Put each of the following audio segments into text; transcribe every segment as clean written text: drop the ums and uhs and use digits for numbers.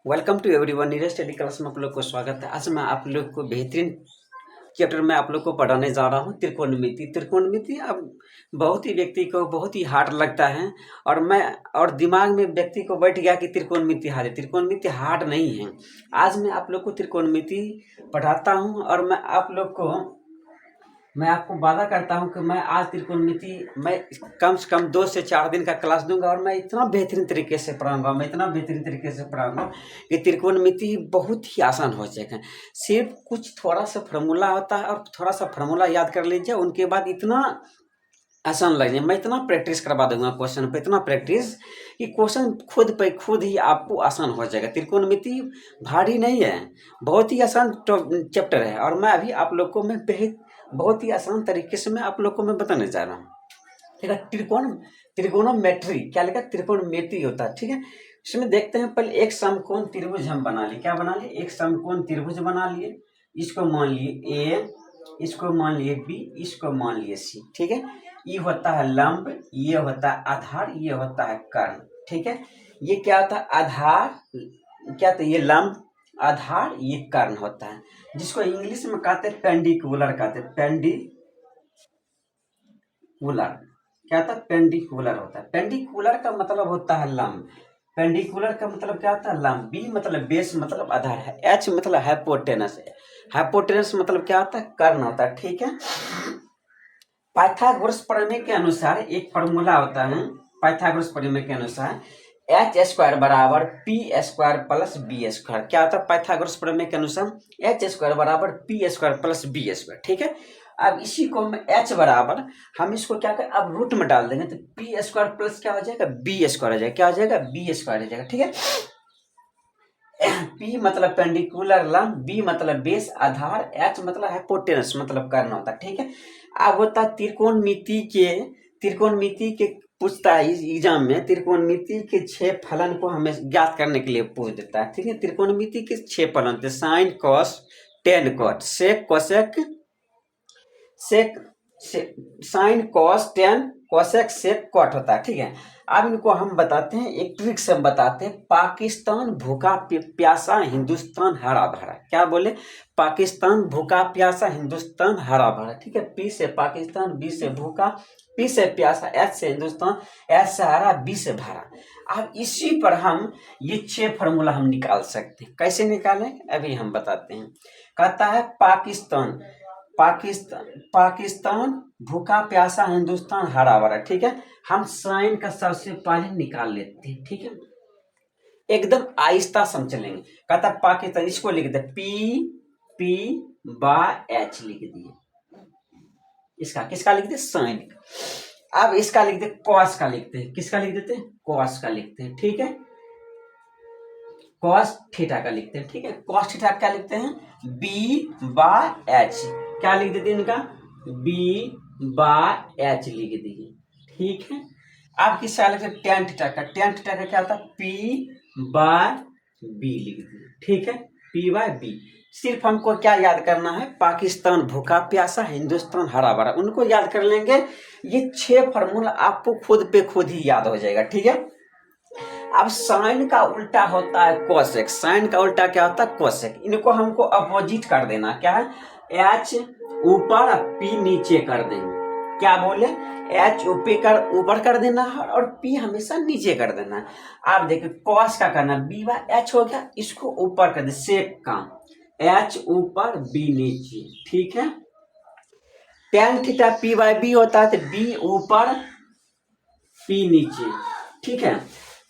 Welcome to everyone. Neeraj study class में आप लोग को स्वागत है। आज मैं आप लोग को बेहतरीन चैप्टर में आप लोग को पढ़ाने जा रहा हूँ त्रिकोणमिति। त्रिकोणमिति अब बहुत ही व्यक्ति को बहुत ही हार्ड लगता है और दिमाग में व्यक्ति को बैठ गया कि त्रिकोणमिति हार्ड है। त्रिकोणमिति हार्ड नहीं है। आज मैं आप लोग को त्रिकोणमिति पढ़ाता हूँ और मैं आपको वादा करता हूँ कि मैं आज त्रिकोणमिति मैं कम से कम 2 से 4 दिन का क्लास दूंगा और मैं इतना बेहतरीन तरीके से पढ़ाऊंगा कि त्रिकोणमिति बहुत ही आसान हो जाएगा। सिर्फ कुछ थोड़ा सा फार्मूला होता है और थोड़ा सा फार्मूला याद कर लीजिए, उनके बाद इतना आसान लग जाए। मैं इतना प्रैक्टिस करवा दूंगा क्वेश्चन पे, इतना प्रैक्टिस कि क्वेश्चन खुद पे खुद ही आपको आसान हो जाएगा। त्रिकोणमिति भारी नहीं है, बहुत ही आसान चैप्टर है और मैं अभी आप लोग को बहुत ही आसान तरीके से मैं आप लोग को बताने जा रहा हूँ। ठीक है, त्रिकोणोमेट्री क्या लिखा, त्रिकोणमिति होता है। ठीक है, इसमें देखते हैं पहले एक समकोण त्रिभुज हम बना लिए। क्या बना लिए? एक समकोण त्रिभुज बना लिए। इसको मान लिए ए, इसको मान लिए बी, इसको मान लिए सी। ठीक है, ये होता है लंब, ये होता है आधार, ये होता है कर्ण। ठीक है, ये क्या होता है? आधार क्या होता है? ये लंब, आधार, ये कर्ण होता है, जिसको इंग्लिश में कहते हैं पेंडिकुलर कहते हैं। पेंडिकुलर क्या होता है? पेंडिकुलर होता है। पेंडिकुलर का मतलब होता है लंब। पेंडिकुलर का मतलब क्या होता है? लंब। बी मतलब बेस मतलब आधार है। एच मतलब हाइपोटेनस। हाइपोटेनस मतलब क्या होता है? कर्ण होता है। ठीक है, पाइथागोरस प्रमेय के अनुसार एक फॉर्मूला होता है। पाइथागोरस प्रमेय के अनुसार एच स्क्वायर बराबर P square plus B square. क्या होता है? पाइथागोरस प्रमेय के अनुसार एच स्क्वायर बराबर P square plus B square. ठीक है, अब इसी को हम एच बराबर हम इसको क्या करें, अब रूट में डाल देंगे तो पी स्क्वायर प्लस क्या हो जाएगा? बी स्क्वायर हो जाएगा। क्या हो जाएगा? बी स्क्वायर हो जाएगा। ठीक है, पी मतलब पेंडिकुलर लंब, बी मतलब बेस आधार, एच मतलब हाइपोटेनस मतलब कर्ण होता है। ठीक है, अब होता है त्रिकोणमिति के पूछता है इस एग्जाम में। त्रिकोणमिति के 6 फलन को हमें ज्ञात करने के लिए पूछ देता है। ठीक है, त्रिकोणमिति के 6 फलन थे, sine cos tan cot sec cosec sec sine cos tan cosec sec cot होता है। ठीक है, अब इनको हम बताते हैं, एक ट्रिक से हम बताते हैं। पाकिस्तान भूखा प्यासा, हिंदुस्तान हरा भरा। क्या बोले? पाकिस्तान भूखा प्यासा, हिंदुस्तान हरा भरा। ठीक है, पी से पाकिस्तान, बी से भूखा, पी से प्यासा, एच से हिंदुस्तान, एच से हरा, बी से भरा। अब इसी पर हम ये 6 फॉर्मूला हम निकाल सकते हैं। कैसे निकालें अभी हम बताते हैं। कहता है पाकिस्तान भूखा प्यासा, हिंदुस्तान हरा भरा। ठीक है, हम साइन का सबसे पहले निकाल लेते हैं। ठीक है, एकदम आहिस्ता से हम चलेंगे। कहता पाकिस्तान, इसको लिख दे पी बा एच लिख दिए। इसका किसका लिख दे? साइन का। अब इसका लिख दे कॉस का, लिखते हैं किसका लिख देते हैं? कॉस का लिखते हैं। ठीक है, कॉस थीटा का लिखते हैं। ठीक है, कॉस थीटा क्या लिखते हैं? बी बा एच। क्या लिख देते हैं इनका? बी बा एच लिख दिए। ठीक है, अब किसका लिखते हैं? टेन थीटा का। टेन थीटा का क्या होता है? पी बाय बी लिख दिए। ठीक है, पी बाय बी। सिर्फ हमको क्या याद करना है? पाकिस्तान भूखा प्यासा, हिंदुस्तान हरा भरा, उनको याद कर लेंगे। ये 6 फॉर्मूला आपको खुद पे खुद ही याद हो जाएगा। ठीक है, अब साइन का उल्टा होता है कोसेक। साइन का उल्टा क्या होता है? कोसेक। इनको हमको अपोजिट कर देना। क्या है? एच ऊपर पी नीचे कर देंगे। क्या बोले? एच ऊपर कर देना है और पी हमेशा नीचे कर देना है। आप देखिए कॉस का करना, बी बाय एच हो गया, इसको ऊपर कर दे, सेक का एच ऊपर बी नीचे। ठीक है, tan theta P by B होता है तो बी ऊपर पी नीचे। ठीक है,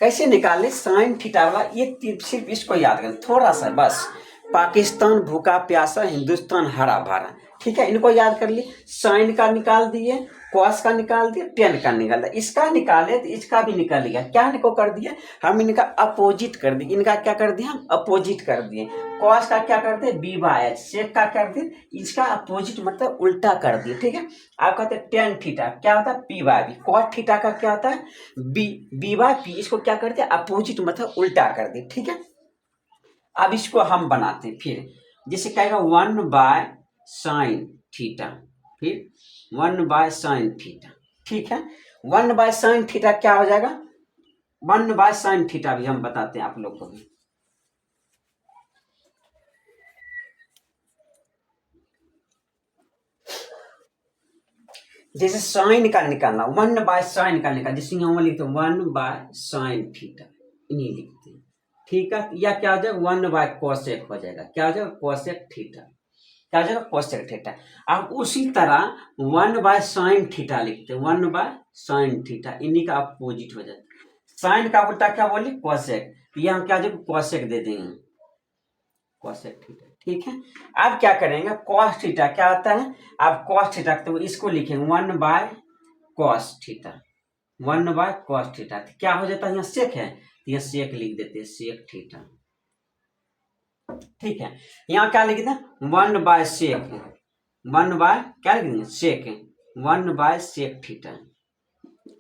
कैसे निकाले? साइन थीटा वाला ये सिर्फ इसको याद करें थोड़ा सा बस। पाकिस्तान भूखा प्यासा, हिंदुस्तान हरा भरा। ठीक है, इनको याद कर लिए। साइन का निकाल दिए, कॉस का निकाल दिए, टेन का निकाल दिया। इसका निकाले तो इसका भी निकाल लिया। क्या इनको कर दिया? हम इनका अपोजिट कर दिए। इनका क्या कर दिया? हम अपोजिट कर दिए। कॉस का क्या कर दिए? B by H. सेक का कर दिए, इसका अपोजिट मतलब उल्टा कर दिए। ठीक है, आप कहते हैं टेन थीटा क्या होता है? P by B. Cos theta का क्या होता है? B by P. इसको क्या करते हैं? अपोजिट मतलब उल्टा कर दिए। ठीक है, अब इसको हम बनाते हैं फिर। जैसे कहेगा 1 बाय साइन थीटा, फिर 1 बाय साइन थीटा। ठीक है, 1 बाय साइन थीटा क्या हो जाएगा? 1 बाय साइन थीटा भी हम बताते हैं आप लोग को भी। जैसे साइन का निकालना, 1/sin का निकालना, जैसे यहाँ लिखते हैं 1/sin थीटा, इन्हीं लिखते हैं, ठीक है। या क्या हो जाएगा 1/cosec हो जाएगा, क्या हो जाएगा cosec थीटा, क्या हो जाएगा cosec थीटा। अब उसी तरह 1/sin थीटा लिखते हैं, 1/sin थीटा, इन्हीं का अपोजिट हो जाता है। साइन का उल्टा क्या बोले cosec, तो यहाँ क्या हो जाएगा cosec दे देंगे, cosec थीटा, ठीक है। अब क्या करेंगे cos थीटा क्या आता है, अब cos थीटा तो इसको लिखेंगे 1/cos थीटा, 1/cos थीटा, तो क्या हो जाता है यहाँ सेक है, तो यहाँ सेक लिख देते हैं, सेक थीटा, ठीक है। यहाँ क्या लिख दें 1/sec, 1/ क्या लिख देंगे सेक, 1/sec थीटा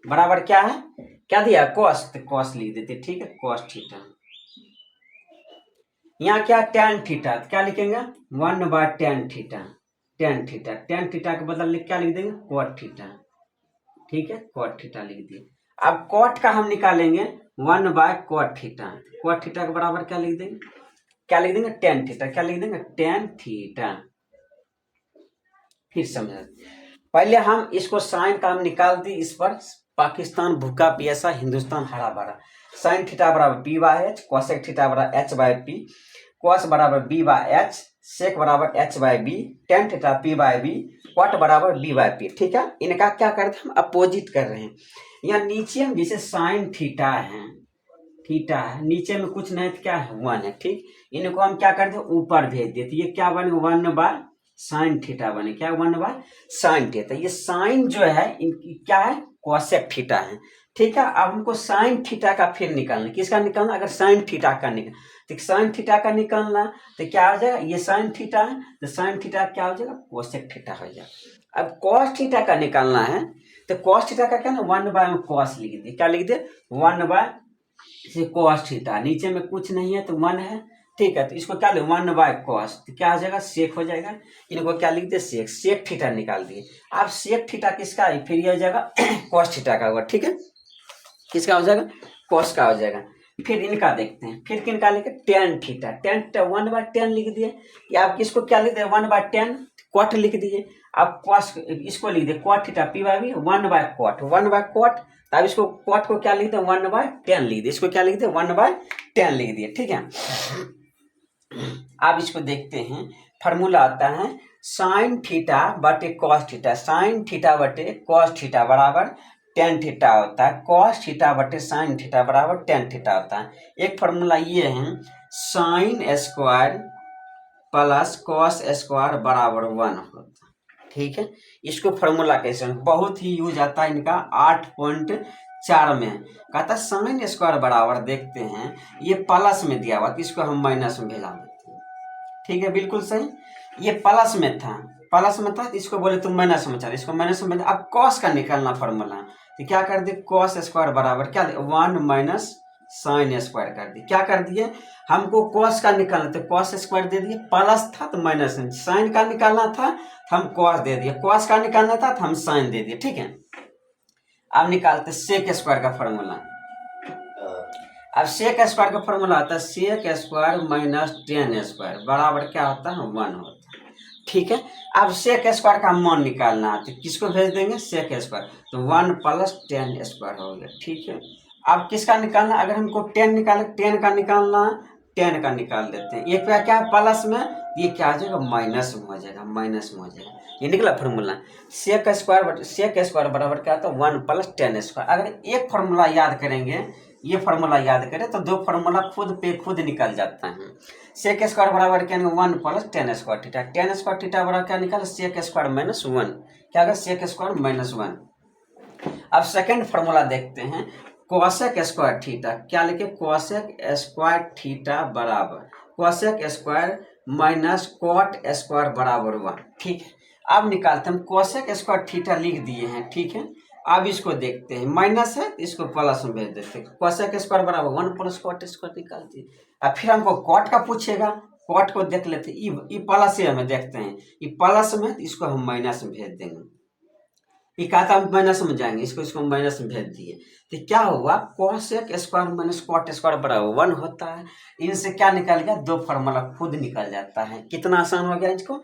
बराबर क्या है, क्या दिया cos, तो cos लिख देते, ठीक है, cos थीटा। यहाँ क्या tan थीटा, तो क्या लिखेंगे 1/tan theta, tan theta, tan theta के बदले क्या लिख देंगे cot थीटा, ठीक है, cot थीटा लिख दिए। अब cot का हम निकालेंगे 1/cot थीटा, cot थीटा के बराबर क्या लिख देंगे, क्या लिख देंगे tan थीटा, क्या लिख देंगे tan थीटा। फिर समझ, पहले हम इसको साइन का हम निकाल दी, इस पर पाकिस्तान भूखा प्यासा हिंदुस्तान हरा भरा, साइन थीटा बराबर b/h, cosec थीटा बराबर h/p, cos बराबर b/h, sec बराबर h/b, tan theta p/b, cot बराबर b/p, ठीक है। इनका क्या करते हैं हम अपोजिट कर रहे हैं। यहाँ नीचे हम जैसे साइन थीटा है, थीटा है, नीचे में कुछ नहीं तो क्या है 1 है, ठीक। इनको हम क्या करते हैं ऊपर भेज देते, ये क्या बनेगा 1/sin थीटा बने, क्या 1/sin थीटा। ये साइन जो है इनकी क्या है cosec थीटा है, ठीक है। अब हमको साइन थीटा का फिर निकालना, किसका निकालना, अगर साइन थीटा का निकालना, तो साइन थीटा का निकालना तो क्या हो जाएगा, ये साइन थीटा है तो साइन थीटा क्या हो जाएगा cosec थीटा हो जाएगा। अब cos थीटा का निकालना है तो cos थीटा का क्या ना 1/cos लिख दे, क्या लिख दे 1/cos थीटा, नीचे में कुछ नहीं है तो 1 है, ठीक है। तो इसको क्या ले 1/cos, तो क्या हो जाएगा सेक हो जाएगा, इनको क्या लिख दे सेक, सेक थीटा निकाल दिए। अब सेक थीटा किसका है, फिर ये हो जाएगा cos थीटा का होगा, ठीक है, किसका हो जाएगा cos का हो जाएगा। फिर इनका देखते हैं, फिर किनका लिखे tan theta, tan theta 1/tan लिख दिए, या आप किसको क्या लिख दे 1/tan cot लिख दिए। अब cos इसको लिख दे cot theta p/b 1/cot, 1/cot, तब इसको cot को क्या लिख दे 1/tan लिख दे, इसको क्या लिख दे 1/tan लिख दिए, ठीक है। अब इसको देखते हैं, फार्मूला आता है साइन थीटा बटे cos थीटा, साइन थीटा बटे cos थीटा बराबर tan थीटा होता है, cos थीटा बटे साइन थीटा बराबर tan थीटा होता है। एक फार्मूला ये है sine square plus cos square बराबर 1 होता है, ठीक है। इसको फार्मूला कैसे बहुत ही यूज आता है इनका 8.4 में, कहता है साइन स्क्वायर बराबर, देखते हैं ये प्लस में दिया हुआ तो इसको हम माइनस में भेजा देते हैं, ठीक है, बिल्कुल सही। ये प्लस में था, प्लस में था तो इसको बोले तुम माइनस में चल, इसको माइनस में। अब कॉस का निकालना फार्मूला, तो क्या कर दिए कॉस स्क्वायर बराबर क्या 1 - साइन स्क्वायर कर दिए, क्या कर दिए हमको कॉस का निकालना तो कॉस स्क्वायर दे दिए, प्लस था तो माइनस, साइन का निकालना था तो हम कॉस दे दिए, कॉस का निकालना था तो हम साइन दे दिए, ठीक है। अब निकालते सेक स्क्वायर का फॉर्मूला। अब सेक स्क्वायर का फॉर्मूला आता है sec square minus tan square बराबर क्या होता है 1 होता है, ठीक है। अब सेक स्क्वायर का मान निकालना है तो किसको भेज देंगे सेक स्क्वायर, तो 1 + टेन स्क्वायर हो गया, ठीक है। अब किसका निकालना, अगर हमको टेन निकाले, टेन का निकालना, टेन का निकाल देते हैं, ये क्या है प्लस में, ये क्या आ जाएगा माइनस में हो जाएगा, माइनस में हो जाएगा, ये निकला फार्मूला। सेक स्क्वायर बराबर क्या होता है 1 + टेन स्क्वायर। अगर एक फार्मूला याद करेंगे, ये फार्मूला याद करें तो दो फार्मूला खुद पे खुद निकल जाता है। सेक स्क्वायर बराबर क्या 1 + ten square theta, ten square theta बराबर क्या निकाला सेक स्क्वायर माइनस 1, क्या होगा सेक स्क्वायर माइनस 1। अब सेकंड फार्मूला देखते हैं कोसेक स्क्वायर थीटा, क्या लिखे कोसेक स्क्वायर थीटा बराबर cosec square minus cot square बराबर 1, ठीक है। अब निकालते हैं, हम कोसेक स्क्वायर थीटा लिख दिए हैं, ठीक है। अब इसको देखते हैं, माइनस है इसको प्लस में भेज देते हैं, कोसेक स्क्वायर बराबर 1 + कॉट स्क्वायर निकालते हैं। अब फिर हमको कॉट का पूछेगा, कॉट को देख लेते हैं, ये प्लस ही हमें देखते हैं, ये प्लस में इसको हम माइनस में भेज देंगे, ये कहा था हम माइनस में जाएंगे, इसको माइनस में भेज दिए तो क्या हुआ cosec square minus cot square बराबर 1 होता है। इनसे क्या निकल गया, दो फार्मूला खुद निकल जाता है, कितना आसान हो गया इसको।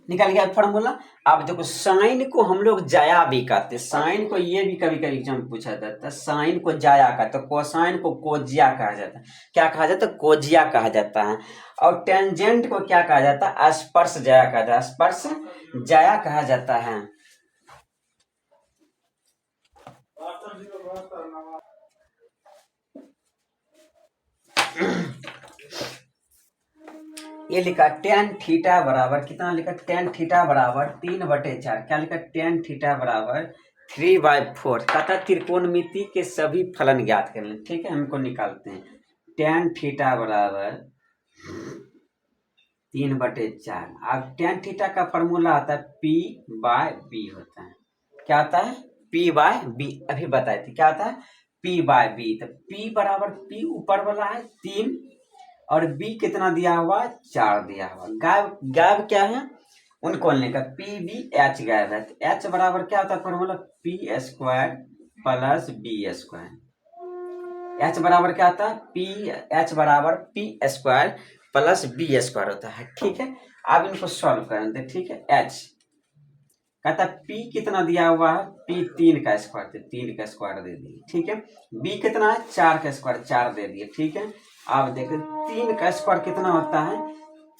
निकल गया फॉर्मूला। अब देखो साइन को हम लोग जाया भी कहते हैं, साइन को ये भी कभी कभी एग्जाम पूछा जाता है, साइन को जाया कहते हैं, कोसाइन को कोजिया कहा जाता है। क्या कहा जाता है? कोजिया कहा जाता है। और टेंजेंट को क्या कहा जाता है? स्पर्श जाया कहा जाता है, स्पर्श जाया कहा जाता है। ये लिखा टेन थीटा बराबर कितना लिखा? टेन थीटा बराबर 3/4। क्या लिखा? टेन थीटा बराबर 3/4। कहता त्रिकोणमिति के सभी फलन ज्ञात कर लें। ठीक है, हमको निकालते हैं। टेन थीटा बराबर 3/4। अब टेन थीटा का फॉर्मूला आता है P/B होता है। क्या आता है? P/B। अभी बताए थे क्या आता है? P/B। तो P बराबर P ऊपर वाला है 3 और B कितना दिया हुआ? 4 दिया हुआ। गायब गायब क्या है? उनको लेने का PBH गायब है। तो H बराबर क्या होता है formula? P² plus B²। H बराबर क्या होता है? H बराबर P² प्लस B² होता है। ठीक है, अब इनको सॉल्व करें तो ठीक है। H कहता है P कितना दिया हुआ है? P 3 का स्क्वायर, तो 3 का स्क्वायर दे दिए। ठीक है, B कितना है? 4 का स्क्वायर, 4 दे दिए। ठीक है, अब देखो 3 का स्क्वायर कितना होता है?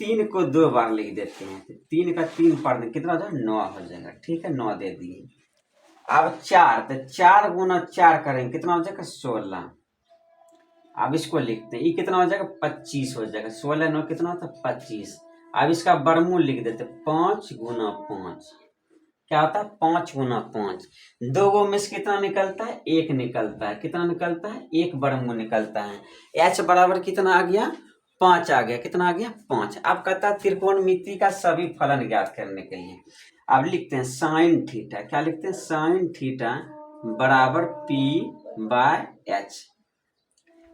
3 को 2 बार लिख देते हैं, तो 3 का 3 पढ़ दें कितना हो जाएगा? 9 हो जाएगा। ठीक है, 9 दे दिए। अब 4, तो 4 गुना 4 करेंगे कितना हो जाएगा? 16। अब इसको लिखते हैं, ये कितना हो जाएगा? 25 हो जाएगा। 16 9 कितना होता है? 25। अब इसका वर्गमूल लिख देते, 5 गुना 5 क्या होता है? 5 गुना 5। 2 गो में से कितना निकलता है? 1 निकलता है। कितना निकलता है? 1 वर्गमूल निकलता है। H बराबर कितना आ गया? 5 आ गया। कितना आ गया? 5। अब कहता है त्रिकोणमिति का सभी फलन ज्ञात करने के लिए। अब लिखते हैं साइन थीटा। क्या लिखते हैं? साइन थीटा बराबर P/H।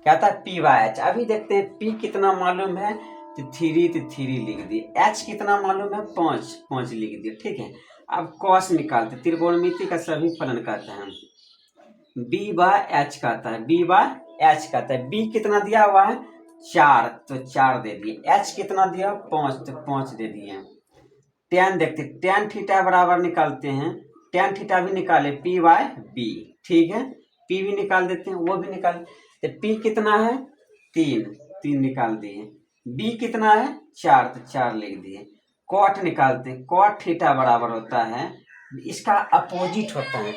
क्या था? P/H। अभी देखते हैं P कितना मालूम है, तो 3 लिख दिए। H कितना मालूम है? 5 लिख दिए। ठीक है, अब cos निकालते, त्रिकोणमिति का सभी फलन कहते हैं। B/H कहता है, B/H कहता है। B कितना दिया हुआ है? 4, तो 4 दे दिए। H कितना दिया? 5, तो 5 दे दिए। tan देखते, tan थीटा बराबर निकालते हैं। tan थीटा भी निकाले P/B। ठीक है, P भी निकाल देते हैं, वो भी निकाल। तो P कितना है? 3 निकाल दिए। B कितना है? 4, तो 4 लिख दिए। cot निकालते हैं, cot थीटा बराबर होता है, इसका अपोजिट होता है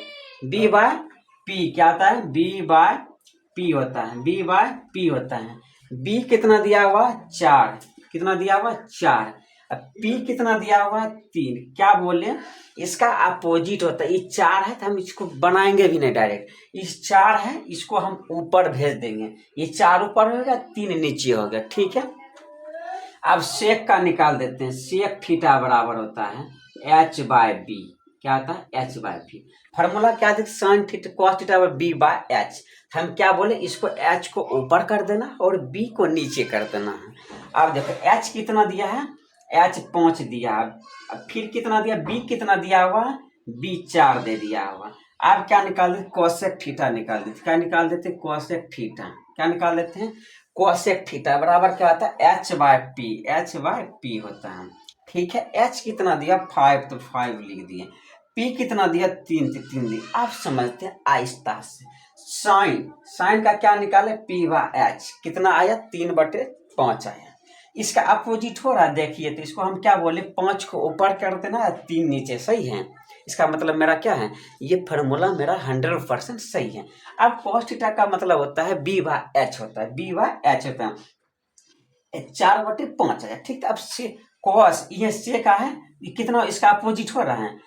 B/P। क्या होता है? B/P होता है, B/P होता है। B कितना दिया हुआ? 4। कितना दिया हुआ? 4। अब P कितना दिया हुआ? 3। क्या बोले? इसका अपोजिट होता है। ये 4 है तो हम इसको बनाएंगे भी नहीं डायरेक्ट। इस 4 है, इसको हम ऊपर भेज देंगे। ये 4 ऊपर हो गया, 3 नीचे हो गया। ठीक है, अब सेक का निकाल देते हैं। सेक थीटा बराबर होता है H/B। क्या होता है? H/B। फॉर्मूला क्या देते? Sign theta cos theta B/H। हम क्या बोले? इसको H को ऊपर कर देना और B को नीचे कर देना है। अब देखो H कितना दिया है? H 5 दिया। अब फिर कितना दिया? B कितना दिया हुआ? B 4 दे दिया हुआ। अब क्या निकाल देते? कोसेक थीटा निकाल देते। क्या निकाल देते? Cosec theta. क्या निकाल देते हैं? कोसेक थीटा बराबर क्या होता है? H/P। H/P होता है। ठीक है, H कितना दिया? 5, तो 5 लिख दिए। P कितना दिया? 3, तो 3 दिए। आप समझते हैं आहिस्ता से। साइन का क्या निकाले? P/H। कितना आया? 3/5 आया। इसका अपोजिट हो रहा है, देखिए। तो इसको हम क्या बोले? 5 को ऊपर कर देना, 3 नीचे। सही है, इसका मतलब मेरा क्या है? ये फार्मूला मेरा 100% सही है। अब cos थीटा का मतलब होता है B/H होता है, B/H होता है। 4/5 है। ठीक है, अब से cos ये से का है, ये कितना? इसका अपोजिट हो रहा है।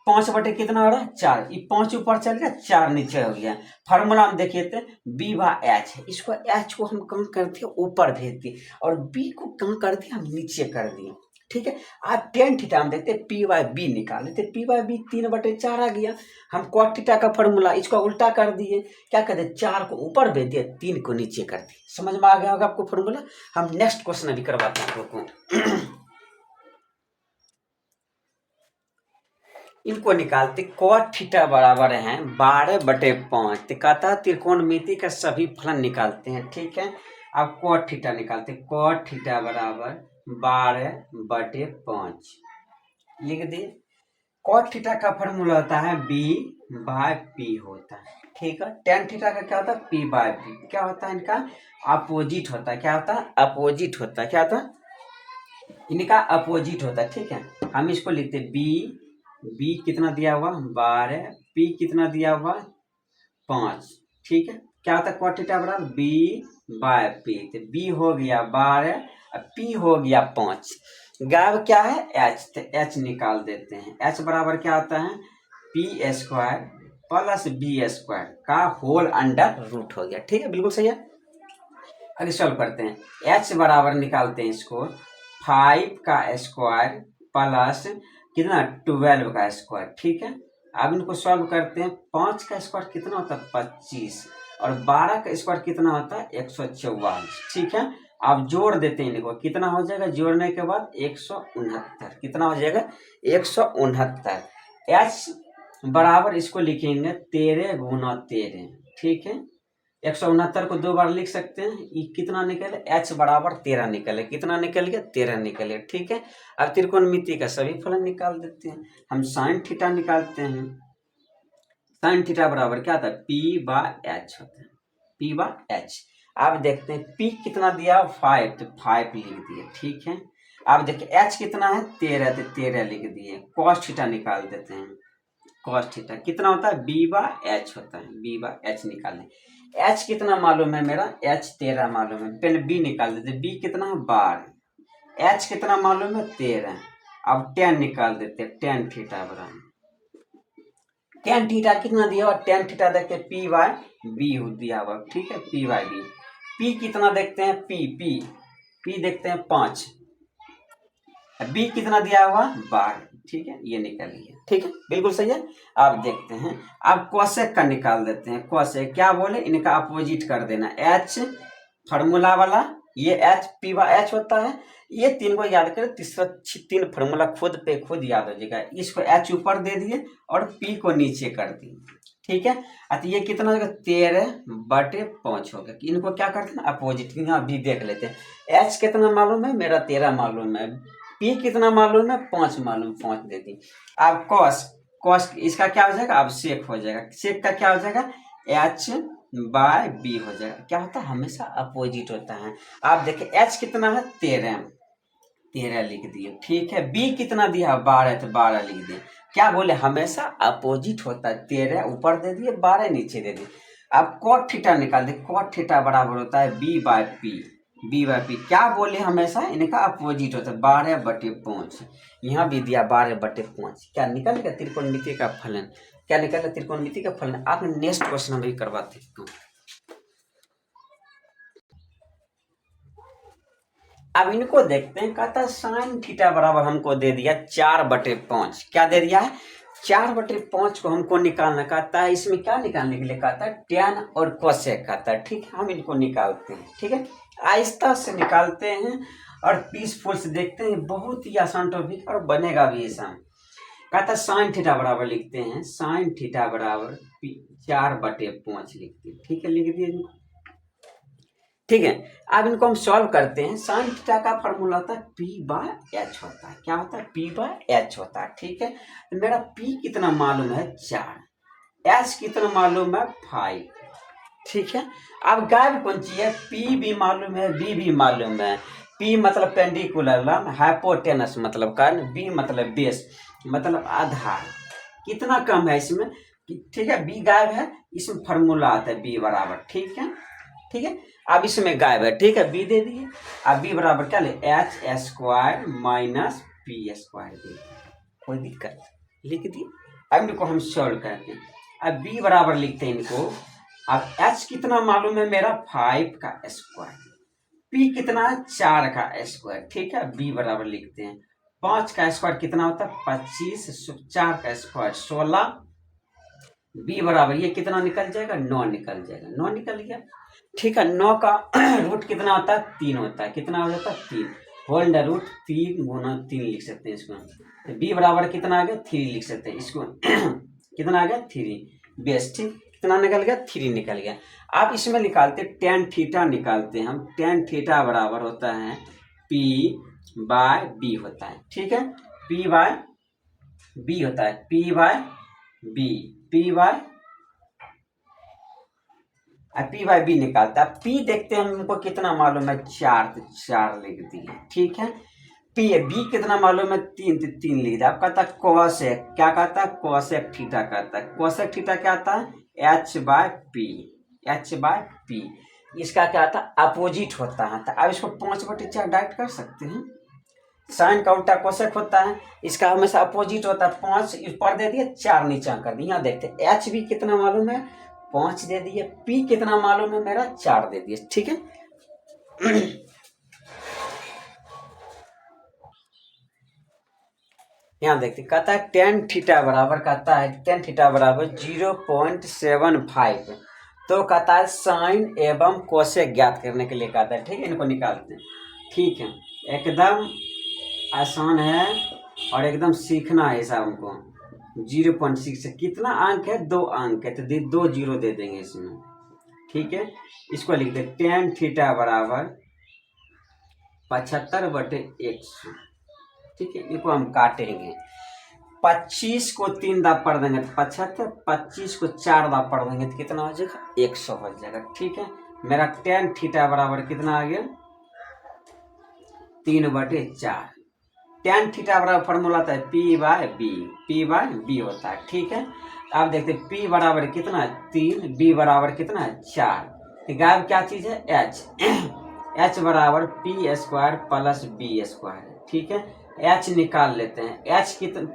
5 बटे कितना हो रहा है? 4। ये 5 ऊपर चल गया, 4 नीचे हो गया। फार्मूला हम देखिए तो B/H है। इसको H को हम कहाँ कर दिए? ऊपर भेज दिए, और B को कहाँ कर दिए? हम नीचे कर दिए। ठीक है, आज tan थीटा हम देखते P/B निकाल लेते। P/B 3/4 आ गया। हम cot थीटा का फॉर्मूला इसको उल्टा कर दिए। क्या कहते? 4 को ऊपर भेज दिए, 3 को नीचे कर दिए। समझ में आ गया होगा आपको फॉर्मूला। हम नेक्स्ट क्वेश्चन अभी करवाते हैं आपको। इनको निकालते। cot थीटा बराबर है 12/5। तो कहता है त्रिकोणमिति का सभी फलन निकालते हैं। ठीक है, अब cot थीटा निकालते। cot थीटा बराबर 12/5। लिख दिए। कॉट थीटा का फॉर्मूला होता है बी बाय पी होता है, ठीक है। टेन थीटा का क्या होता है, पी बाय पी। क्या होता है इनका, अपोजिट होता है। क्या होता है, अपोजिट होता है। क्या होता है, इनका अपोजिट होता है, ठीक है। हम इसको लिखते हैं बी कितना दिया हुआ 12, पी कितना दिया हुआ 5, ठीक है। क्या होता है कॉट थीटा बराबर बी बाय पी। तो बी हो गया 12 और पी हो गया 5। गायब क्या है, एच, तो एच निकाल देते हैं। एच बराबर क्या होता है, P square plus B square का होल अंडर रूट हो गया, ठीक है, बिल्कुल सही है। आगे सॉल्व करते हैं। एच बराबर निकालते हैं इसको 5 का स्क्वायर प्लस कितना 12 का स्क्वायर, ठीक है। अब इनको सॉल्व करते हैं। 5 का स्क्वायर कितना होता है 25 और 12 का स्क्वायर कितना होता है 144, ठीक है। अब जोड़ देते हैं इनको, कितना हो जाएगा जोड़ने के बाद 169, कितना हो जाएगा 169। एच बराबर इसको लिखेंगे 13 गुना 13, ठीक है। 169 को 2 बार लिख सकते हैं। ये कितना निकले, एच बराबर 13 निकले। कितना निकल गया 13 निकले, ठीक है। अब त्रिकोणमिति का सभी फलन निकाल देते हैं। हम साइन थीटा निकालते हैं। साइन थीटा बराबर क्या था, पी बाय एच होता है, पी बाय एच। अब देखते हैं पी कितना दिया 5, तो 5 लिख दिए, ठीक है। अब देखिए एच कितना है 13, तो 13 लिख दिए। कॉस थीटा निकाल देते हैं। कॉस थीटा कितना होता है बी बाय एच होता है, बी बाय एच निकालें। एच कितना मालूम है मेरा, एच 13 मालूम है, पहले बी निकाल देते। बी कितना है 12, एच कितना मालूम है 13। अब टेन निकाल देते, टेन थीटा बराबर टेन थीटा कितना दिया हुआ, टेन थीटा देखते हैं पी बाय बी दिया हुआ, ठीक है, पी बाय बी। पी कितना देखते हैं, पी देखते हैं 5, बी कितना दिया हुआ 12, ठीक है, ये निकल गया, ठीक है, बिल्कुल सही है। आप देखते हैं, अब कोसेक का निकाल देते हैं। कोसेक क्या बोले, इनका अपोजिट कर देना। एच फार्मूला वाला, ये एच पी बाय एच होता है। ये तीन को याद करें, तीसरा 3 फार्मूला खुद पे खुद याद हो जाएगा। इसको एच ऊपर दे दिए और पी को नीचे कर दिए, ठीक है। तो ये कितना होगा 13/5 होगा। इनको क्या करते हैं अपोजिट, यहाँ भी देख लेते हैं। एच कितना मालूम है मेरा 13 मालूम है, पी कितना मालूम है 5 मालूम, 5 दे दी। अब कॉस इसका क्या हो जाएगा, अब सेक हो जाएगा। सेक का क्या हो जाएगा एच बाय बी हो जाएगा। क्या होता है हमेशा अपोजिट होता है। आप देखिए एच कितना है 13 लिख दिए, ठीक है। बी कितना दिया 12, तो 12 लिख दिए। क्या बोले हमेशा अपोजिट होता है, 13 ऊपर दे दिए 12 नीचे दे दिए। अब कॉट थीटा निकाल दे। कॉट थीटा बराबर होता है B by P, B by P. क्या बोले हमेशा इनका अपोजिट होता है 12/5। यहाँ भी दिया 12/5। क्या निकल गया त्रिकोणमिति का फलन, क्या निकल त्रिकोणमिति का फलन। आप नेक्स्ट क्वेश्चन हम भी करवाते हैं। अब इनको देखते हैं। कहता है साइन थीटा बराबर हमको दे दिया 4/5। क्या दे दिया है 4/5 को हमको निकालना। कहता है इसमें क्या निकालने के लिए, कहता है टैन और कोसेक कहता है, ठीक है। हम इनको निकालते हैं, ठीक है, आहिस्ता से निकालते हैं और पीसफुल से देखते हैं। बहुत ही आसान टॉपिक और बनेगा भी आसान। कहता है साइन थीटा बराबर लिखते हैं, साइन थीटा बराबर 4/5 लिखते हैं, ठीक है, लिख दिए, ठीक है। अब इनको हम सॉल्व करते हैं। साइन थीटा का फॉर्मूला होता है पी बाय एच होता है। क्या होता है पी बाय एच होता है, ठीक है। तो मेरा पी कितना मालूम है 4, एच कितना मालूम है 5, ठीक है। अब गायब कौन चीज है, पी भी मालूम है बी भी मालूम है। पी मतलब पेंडिकुलर, हाइपोटेनस मतलब कर्ण, बी मतलब बेस मतलब आधार। कितना कम है इसमें, ठीक है। बी गायब है, इसमें फॉर्मूला आता है बी बराबर, ठीक है, ठीक है। अब इसमें गायब है, ठीक है, बी दे दिए। अब बी बराबर क्या ले H square minus P square दे दिए, कोई दिक्कत लिख दिए। अब इनको हम सॉल्व करते हैं। अब बी बराबर लिखते हैं इनको। अब एच कितना मालूम है मेरा 5 का स्क्वायर, पी कितना है 4 का स्क्वायर, ठीक है। बी बराबर लिखते हैं 5 का स्क्वायर कितना होता है 25, 4 का स्क्वायर 16। बी बराबर ये कितना निकल जाएगा 9 निकल जाएगा, 9 निकल गया, ठीक है। 9 का रूट कितना होता है 3 होता है। कितना हो जाता है 3, होल अंडर रूट 3 गुना 3 लिख सकते हैं इसको। तो बी बराबर कितना आ गया 3 लिख सकते हैं इसको। कितना आ गया 3 बेस, ठीक, कितना निकल गया 3 निकल गया। आप इसमें निकालते टेन थीटा निकालते हैं हम। टेन थीटा बराबर होता है पी बाय बी होता है, ठीक है, पी बाय बी होता है P by B, P by B निकालता है। पी देखते हैं हमको कितना मालूम है 4, तो 4 लिख दिए, ठीक है। पी है, बी कितना मालूम है 3, तो 3 लिख दिया। अब कहता है कोसेक, क्या कहता है कोसेक थीटा कहता है। कोसेक थीटा क्या आता है H by P, H by P. इसका क्या आता है अपोजिट होता है। तो अब इसको 5/4 डायरेक्ट कर सकते हैं। साइन का उल्टा कोसेक होता है, इसका हमेशा अपोजिट होता है। 5 ऊपर दे दिए, 4 नीचे कर दिए। यहाँ देखते एच भी कितना मालूम है 5 दे दिए, पी कितना मालूम है मेरा 4 दे दिए, ठीक है। यहाँ देखते कहता है टेन थीटा बराबर, कहता है टेन थीटा बराबर 0.75। तो कहता है साइन एवं कोसेक ज्ञात करने के लिए कहता है, ठीक है। इनको निकालते हैं, ठीक है। एकदम आसान है और एकदम सीखना है हिसाब हमको। 0.6 से कितना अंक है 2 अंक है, तो 2 0 दे देंगे इसमें, ठीक है। इसको लिख दे टेन थीटा बराबर 75/100, ठीक है। इनको हम काटेंगे, 25 को 3 दाब पढ़ देंगे तो 75, 25 को 4 दाब पढ़ देंगे तो कितना हो जाएगा 100 हो जाएगा, ठीक है। मेरा टेन थीटा बराबर कितना आ गया 3/4। टेन थीटा बराबर फॉर्मूला होता है P by B, P by B होता है, ठीक है। आप देखते हैं पी बराबर कितना है 3, बी बराबर कितना है 4। तो गायब क्या चीज़ है एच, एच बराबर P square plus B square, ठीक है। एच निकाल लेते हैं, एच कितना,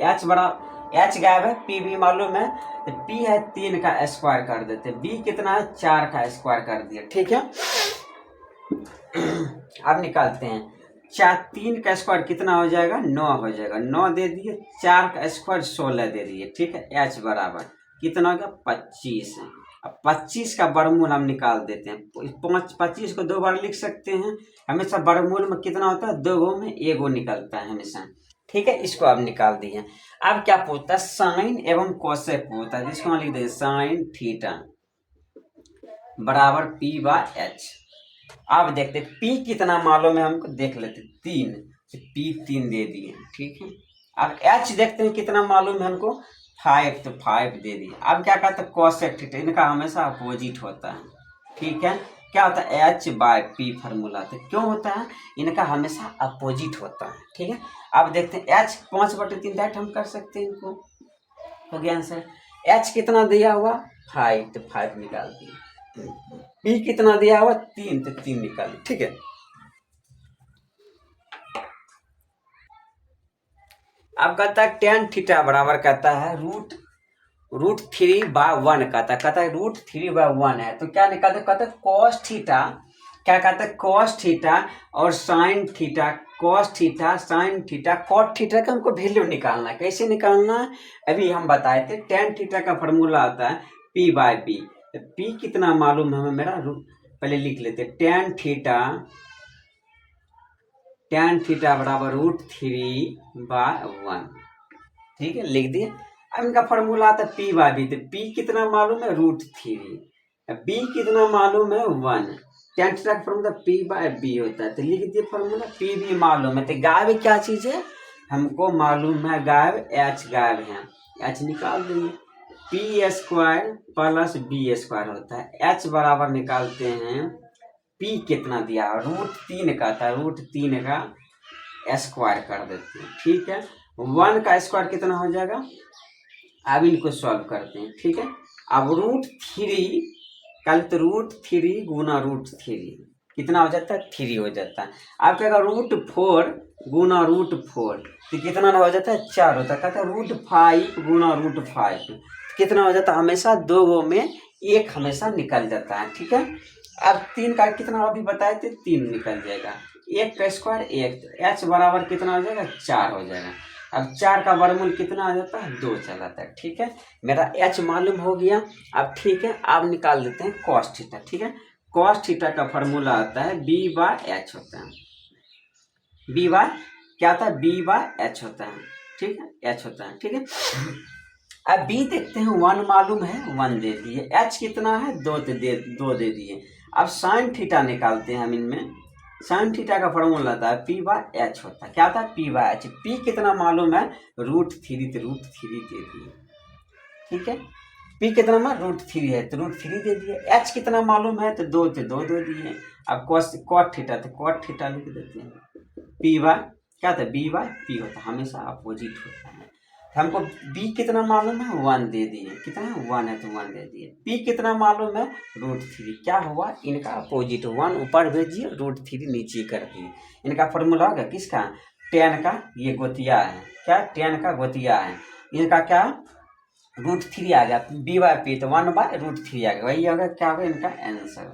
एच बराबर एच गायब है, पी भी मालूम है, तो पी है 3 का स्क्वायर कर देते हैं, बी कितना है 4 का स्क्वायर कर दिया, ठीक है। अब निकालते हैं 3 का स्क्वायर कितना हो जाएगा 9 हो जाएगा, 9 दे दिए, 4 का स्क्वायर 16 दे दिए, ठीक है। एच बराबर कितना हो गया 25। अब 25 का वर्गमूल हम निकाल देते हैं। 25 को 2 बार लिख सकते हैं, हमेशा वर्गमूल में कितना होता है 2 में 1 निकलता है हमेशा, ठीक है। इसको अब निकाल दिए। अब क्या पूछता है साइन एवं कोसेक पूछता है, जिसको हम लिख देंगे साइन थीटा बराबर पी बाय एच। अब देखते P कितना मालूम है हमको, देख लेते 3, तो P 3 दे दिए, ठीक है। अब H देखते हैं कितना मालूम है हमको 5, तो 5 दे दिए। अब क्या कहते हैं कोसेक थीटा, इनका हमेशा अपोजिट होता है, ठीक है। क्या होता है H बाय P फार्मूला, तो क्यों होता है इनका हमेशा अपोजिट होता है, ठीक है। अब देखते हैं H 5/3 डायरेक्ट हम कर सकते हैं, इनको हो गया आंसर। H कितना दिया हुआ 5, तो 5 निकाल दिए। P कितना दिया हुआ 3, तो 3 निकालिए, ठीक है। अब कहता है टेन थीटा बराबर कहता है √3/1 कहता है √3/1 है, तो क्या निकालते कहते हैं कॉस थीटा, क्या कहते हैं कॉस थीटा और sine theta, cos theta sine theta cot theta का हमको वैल्यू निकालना है। कैसे निकालना है अभी हम बताए थे। टेन थीटा का फॉर्मूला आता है P बाय बी, P कितना मालूम है हमें मेरा, पहले लिख लेते टेन थीटा बराबर √3/1, ठीक है, लिख दिए। अब इनका फॉर्मूला आता है P बाय बी, तो P कितना मालूम है √3, B कितना मालूम है 1। टेन थीटा का फॉर्मूला P बाय बी होता है, तो लिख दिए फॉर्मूला। P भी मालूम है, तो गायब क्या चीज़ है हमको मालूम है, गायब H गायब है, H निकाल देंगे। P square plus B square होता है। H बराबर निकालते हैं, P कितना दिया √3 का था, √3 का स्क्वायर कर देते हैं, ठीक है। 1 का स्क्वायर कितना हो जाएगा, अब इनको सॉल्व करते हैं, ठीक है। अब √3 कल तो √3 गुना √3 कितना हो जाता है 3 हो जाता है। अब क्या √4 गुना √4 तो कितना हो जाता है 4 होता है। कहता है √5 गुना √5 कितना हो जाता है, हमेशा 2 में 1 हमेशा निकल जाता है, ठीक है। अब 3 का कितना अभी बताए थे 3 निकल जाएगा, 1 का स्क्वायर 1, तो H बराबर कितना हो जाएगा 4 हो जाएगा। अब 4 का वर्गमूल कितना आ जाता है 2 चला जाता है, ठीक है। मेरा H मालूम हो गया। अब ठीक है, अब निकाल देते हैं कॉस थीटा, ठीक है। कॉस थीटा का फॉर्मूला आता है B/H होता है, B बाय क्या होता है B/H होता है, ठीक है, H होता है, ठीक है। अब B देखते हैं 1 मालूम है 1 दे दिए, H कितना है 2 दे दिए। अब साइन थीटा निकालते हैं हम, इनमें साइन थीटा का फॉर्मूला आता है पी बाय एच होता है। क्या होता है? P by H. पी कितना मालूम है? √3, तो √3 दे दिए। ठीक है, पी कितना में √3 है तो √3 दे दिए। एच कितना मालूम है? तो 2 थे 2 दे दिए। अब कॉट थीटा तो कॉट थीटा लिख देते हैं। पी बाय क्या था? बी बाय पी होता है, हमेशा अपोजिट होता है। हमको बी कितना मालूम है? 1 दे दिए। कितना है? 1 है तो 1 दे दिए। पी कितना मालूम है? √3। क्या हुआ? इनका अपोजिट, 1 ऊपर भेजिए, √3 नीचे कर दिए। इनका फॉर्मूला होगा किसका? tan का, ये गोतिया है क्या? tan का गोतिया है। इनका क्या? √3 आ गया, बी बाय पी तो 1/√3 आ गया। वही होगा, क्या होगा इनका आंसर।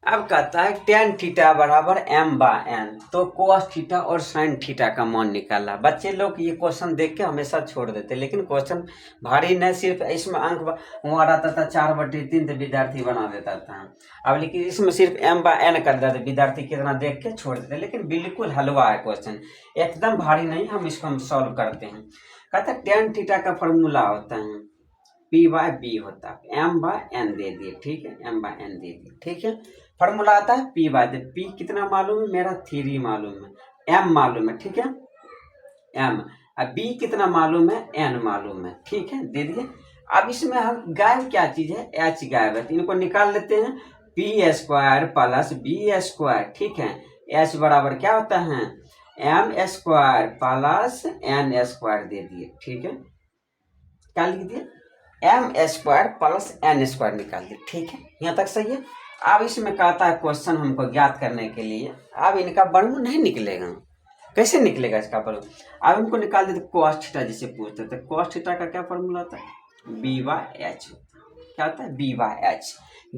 अब कहता है tan थीटा बराबर m/n, तो cos थीटा और sin थीटा का मान निकाला। बच्चे लोग ये क्वेश्चन देख के हमेशा छोड़ देते, लेकिन क्वेश्चन भारी नहीं, सिर्फ इसमें अंक वहाँ रहता था 4/3 तो विद्यार्थी बना देता था। अब लेकिन इसमें सिर्फ m/n कर देते, विद्यार्थी कितना देख के छोड़ देते, लेकिन बिल्कुल हलवा है क्वेश्चन, एकदम भारी नहीं। हम इसको हम सॉल्व करते हैं। कहता है tan थीटा का फॉर्मूला होता है पी बाय बी होता है, m/n दे दिए। ठीक है, m/n दे दिए। ठीक है, फॉर्मूला आता है पी बाय, पी कितना मालूम है? मेरा 3 मालूम है, m मालूम है। ठीक है, m। अब बी कितना मालूम है? n मालूम है। ठीक है, दे दिए। अब इसमें हम गायब क्या चीज है? h गायब है, तो इनको निकाल लेते हैं। p² plus b²। ठीक है, h बराबर क्या होता है? m² प्लस n² दे दिए। ठीक है, क्या लिख दिए? m² प्लस n² निकाल दिए। ठीक है, यहाँ तक सही है। अब इसमें कहता है क्वेश्चन हमको ज्ञात करने के लिए, अब इनका वर्गमूल नहीं निकलेगा। कैसे निकलेगा इसका वर्गमूल? अब इनको निकाल देते cos थीटा, जिसे पूछते थे। cos थीटा का क्या फॉर्मूला होता है? b/h। क्या होता है? b/h।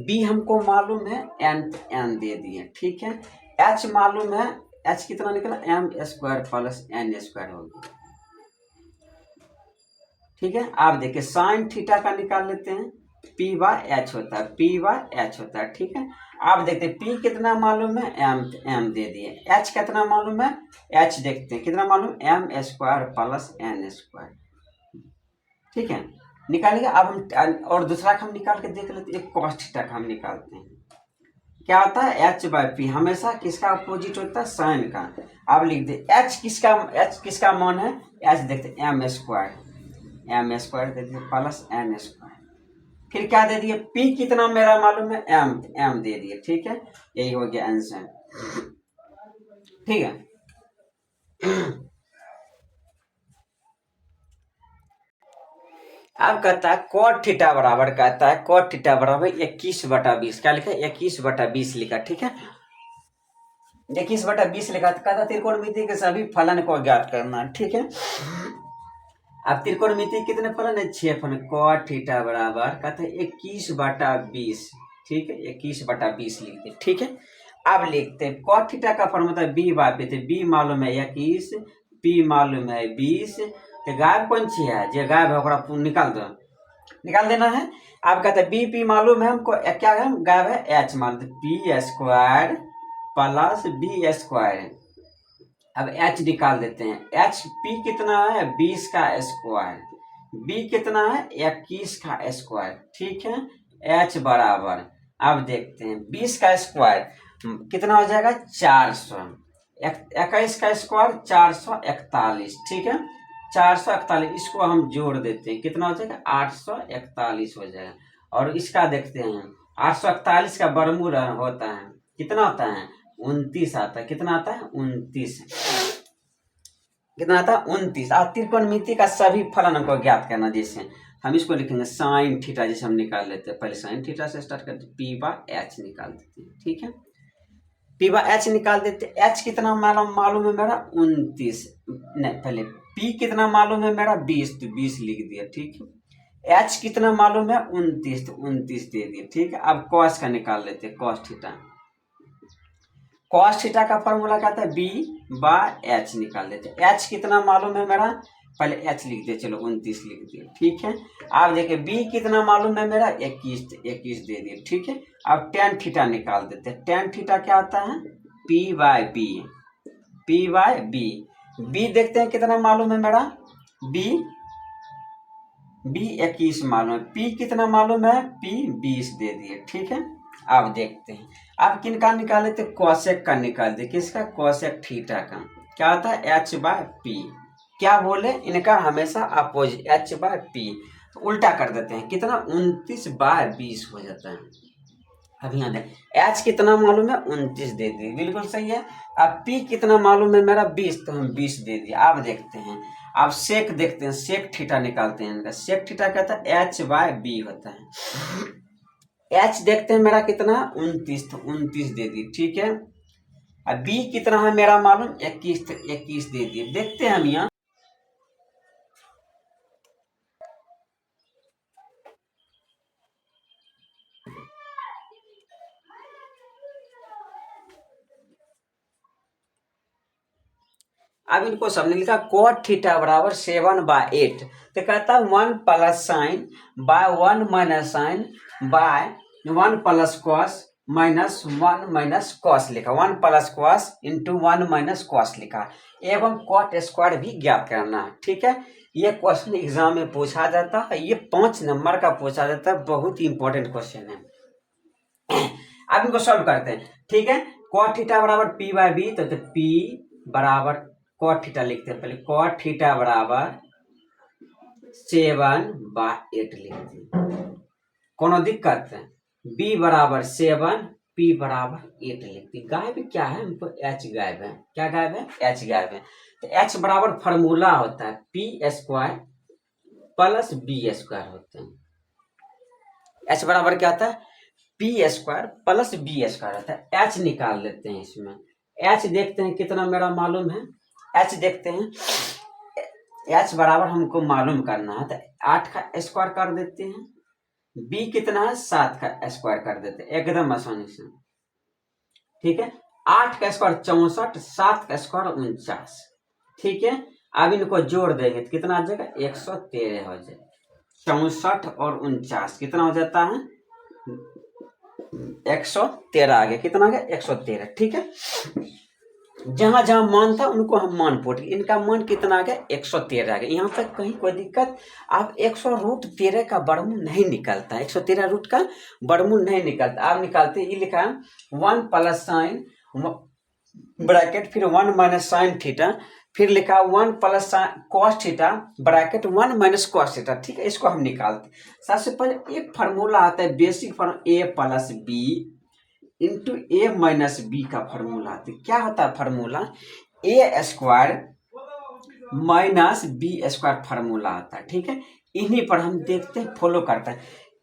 b हमको मालूम है n, तो n दे दिए। ठीक है, h मालूम है, h कितना निकला? m² प्लस n² हो गया। ठीक है, आप देखिए साइन थीटा का निकाल लेते हैं, p/h होता है, p/h होता है। ठीक है, आप देखते हैं p कितना मालूम है? m दे दिए। h कितना मालूम है? h देखते हैं कितना मालूम? m² plus n²। ठीक है, निकालिएगा। अब हम और दूसरा का हम निकाल के देख लेते हैं। एक cos थीटा का हम निकालते हैं। क्या होता है? h/p हमेशा किसका अपोजिट होता है? साइन का। अब लिख दे h किसका मान है? h देखते m², m² दे दिए प्लस n²। फिर क्या दे दिए? p कितना मेरा मालूम है? m दे दिए। ठीक है, यही हो गया आंसर। ठीक है, अब कहता है cot थीटा बराबर, कहता है cot थीटा बराबर 21/20। क्या लिखा? 21/20 लिखा। ठीक है, 21/20 लिखा। तो कहता त्रिकोणमिति के सभी फलन को ज्ञात करना। ठीक है, अब त्रिकोणमिति कितने फलन है? 6 फलन। cot थीटा बराबर कहते हैं 21/20। ठीक है, 21/20 लिखते। ठीक है, अब लिखते हैं cot थीटा का फॉर्मूला b/p, तो b मालूम है 21, p मालूम है 20, तो गायब कौन सी है? जो गायब है ओकरा निकाल दो, निकाल देना है। अब कहते हैं bp मालूम है हमको, क्या है? गायब है, h मालूम, p² प्लस b²। अब h निकाल देते हैं। h p कितना है? 20 का स्क्वायर, b कितना है? 21 का स्क्वायर। ठीक है, h बराबर, अब देखते हैं 20 का स्क्वायर कितना हो जाएगा? 400। 21 का स्क्वायर 441। ठीक है, 441, इसको हम जोड़ देते हैं, कितना हो जाएगा? 841 हो जाएगा। और इसका देखते हैं, 841 का वर्गमूल होता है, कितना होता है? 29 आता है। कितना आता है? 29। कितना आता है? 29। और त्रिकोणमिति का सभी फलन को ज्ञात करना। जैसे हम इसको लिखेंगे साइन थीटा, जैसे हम निकाल लेते हैं, पहले साइन थीटा से स्टार्ट करते हैं, p/h निकाल देते हैं। ठीक है, p/h निकाल देते हैं। h कितना मालूम है मेरा? 29। नहीं, पहले p कितना मालूम है मेरा? 20, तो 20 लिख दिया। ठीक है, h कितना मालूम है? 29, तो 29 दे दिए। ठीक है, अब cos का निकाल लेते हैं, cos थीटा। cos थीटा का फॉर्मूला क्या था? b/h निकाल देते। h कितना मालूम है मेरा? पहले h लिख दिए, चलो 29 लिख दिए। ठीक है, अब देखिए b कितना मालूम है मेरा? 21 दे दिए। ठीक है, अब tan थीटा निकाल देते हैं। tan थीटा क्या होता है? p/b, p/b। b देखते हैं कितना मालूम है मेरा? b बी 21 मालूम है, पी कितना मालूम है, पी 20 दे दिए। ठीक है, अब देखते हैं अब किनका निकाले थे, कोसेक का निकाल दे, किसका, कोसेक थीटा का। क्या होता है, एच बाय पी। क्या बोले, इनका हमेशा अपोजिट, एच बाय पी। तो उल्टा कर देते हैं, कितना, 29/20 हो जाता है। अब यहाँ देख, एच कितना मालूम है, 29 दे दिए, बिल्कुल सही है। अब पी कितना मालूम है मेरा, 20, तो हम 20 दे दिए। अब देखते हैं, अब सेक देखते हैं, सेक थीटा निकालते हैं इनका। सेक थीटा कहता है एच बाय बी होता है। एच देखते हैं मेरा कितना, 29, तो 29 दे दिए। ठीक है, अब बी कितना है मेरा मालूम, 21, तो 21 दे दिए। देखते हैं हम यहाँ, अब इनको सबने लिखा कोट थीटा बराबर 7/8। तो कहता है 1 plus sine by 1 minus sine by 1 plus cos minus 1 minus cos लिखा, 1 plus cos into 1 minus cos लिखा, एवं कॉट स्क्वायर भी ज्ञात करना है। ठीक है, ये क्वेश्चन एग्जाम में पूछा जाता है, ये 5 नंबर का पूछा जाता है, बहुत ही इंपॉर्टेंट क्वेश्चन है। अब इनको सॉल्व करते हैं। ठीक है, कॉट थीटा बराबर पी बाय बी, तो पी बराबर कॉट थीटा लिखते हैं, पहले कॉट थीटा बराबर 7/8 लिखते हैं, कोनो दिक्कत है। बी बराबर 7, पी बराबर 8 लिखते हैं। गायब क्या है, हमको एच गायब है। क्या गायब है, एच गायब है। तो एच बराबर फॉर्मूला होता है P square plus B square होता है। एच बराबर क्या होता है, P square plus B square होता है। एच निकाल लेते हैं इसमें, एच देखते हैं कितना मेरा मालूम है, एच देखते हैं, एच बराबर हमको मालूम करना है, तो 8 का स्क्वायर कर देते हैं, बी कितना है, 7 का स्क्वायर कर देते हैं, एकदम आसानी से। ठीक है, 8 का स्क्वायर 64, 7 का स्क्वायर 49। ठीक है, अब इनको जोड़ देंगे तो कितना आ जाएगा, 113 हो जाएगा। 64 और 49 कितना हो जाता है, 113 आ गया। कितना आ गया, 113। ठीक है, जहां जहां मान था उनको हम मान पोट, इनका मान कितना आ गया, 113 आ गया। यहाँ तक कहीं कोई दिक्कत, आप 100√13 का वर्गमूल नहीं निकलता है, 113 रूट का वर्गमूल नहीं निकलता। आप निकालते, ये लिखा है 1 प्लस साइन ब्रैकेट फिर 1 माइनस साइन थीटा, फिर लिखा 1 plus cos theta bracket 1 minus cos theta. ठीक है, इसको हम निकालते। सबसे पहले एक फार्मूला आता है basic formula, A plus B into A minus B का फॉर्मूला आती है। क्या होता है formula, A square minus B square formula आता है। ठीक है, इन्हीं पर हम देखते हैं, फॉलो करते हैं।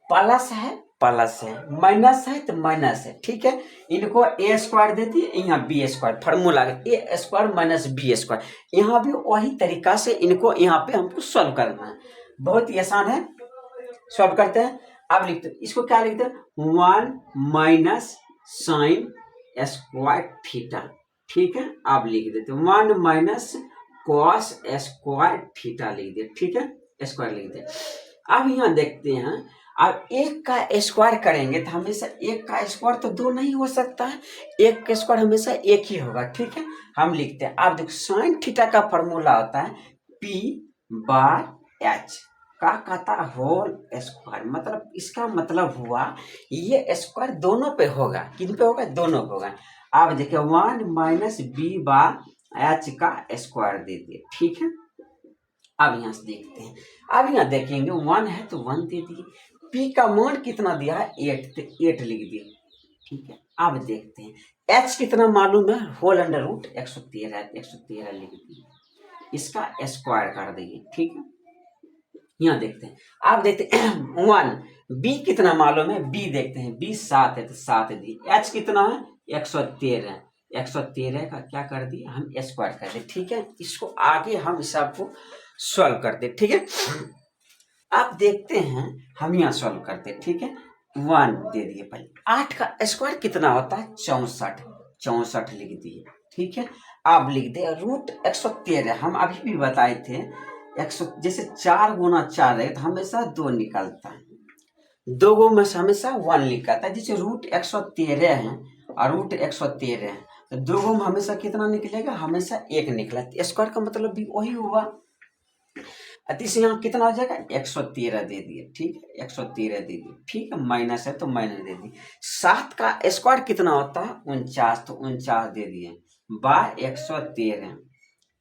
प्लस है प्लस है, माइनस है तो माइनस है। ठीक है, इनको ए स्क्वायर देती है, यहाँ B square formula, A square minus B square. यहाँ भी वही तरीका से इनको यहाँ पे हमको सॉल्व करना है, बहुत ही आसान है। सॉल्व करते हैं, अब लिखते हैं, इसको क्या लिखते हैं, 1 माइनस साइन स्क्वायर थीटा। ठीक है, आप लिख देते 1 माइनस कॉस स्क्वायर थीटा लिख दे। ठीक है, स्क्वायर लिख दे। अब यहाँ देखते हैं, अब एक का स्क्वायर करेंगे तो हमेशा एक का स्क्वायर तो 2 नहीं हो सकता है, एक का स्क्वायर हमेशा एक ही होगा। ठीक है, हम लिखते हैं, आप देखो साइन थीटा का फॉर्मूला होता है पी बाय एच का कहता होल स्क्वायर, मतलब इसका मतलब हुआ ये स्क्वायर दोनों पे होगा। किन पे होगा, दोनों पे होगा। आप देखिए 1 माइनस बी बाय एच का स्क्वायर दे दिए। ठीक है, अब यहाँ से देखते हैं, अब यहाँ देखेंगे 1 है तो 1 दे दिए, पी का मान कितना दिया है, 8, तो 8 लिख दिए। ठीक है, अब देखते हैं एच कितना मालूम है, होल अंडर रूट 113 है, 113 लिख दिए, इसका स्क्वायर कर देंगे। ठीक है, यहाँ देखते हैं, आप देखते हैं 1, बी कितना मालूम है, बी देखते हैं, बी 7 है तो 7 दी, एच कितना है 113, 113 का क्या कर दिए हम, स्क्वायर कर दिए। ठीक है, इसको आगे हम इस आपको सॉल्व करते। ठीक है, आप देखते हैं, हम यहाँ सॉल्व करते। ठीक है, 1 दे दिए, पहले 8 का स्क्वायर कितना होता है, 64, 64 लिख दिए। ठीक है, आप लिख दे रूट 113, हम अभी भी बताए थे 100, जैसे 4 गुना 4 है तो हमेशा 2 निकलता है, 2 गो में से हमेशा 1 निकलता है। जैसे रूट 113 है और रूट 113 है तो 2 गो में हमेशा कितना निकलेगा, हमेशा 1 निकला, स्क्वायर का मतलब भी वही हुआ। अतिश यहाँ कितना हो जाएगा 113 दे दिए, ठीक है 113 दे दिए, ठीक है माइनस है तो माइनस दे दिए। 7 का स्क्वायर कितना होता है 49, तो 49 दे दिए बाय 113,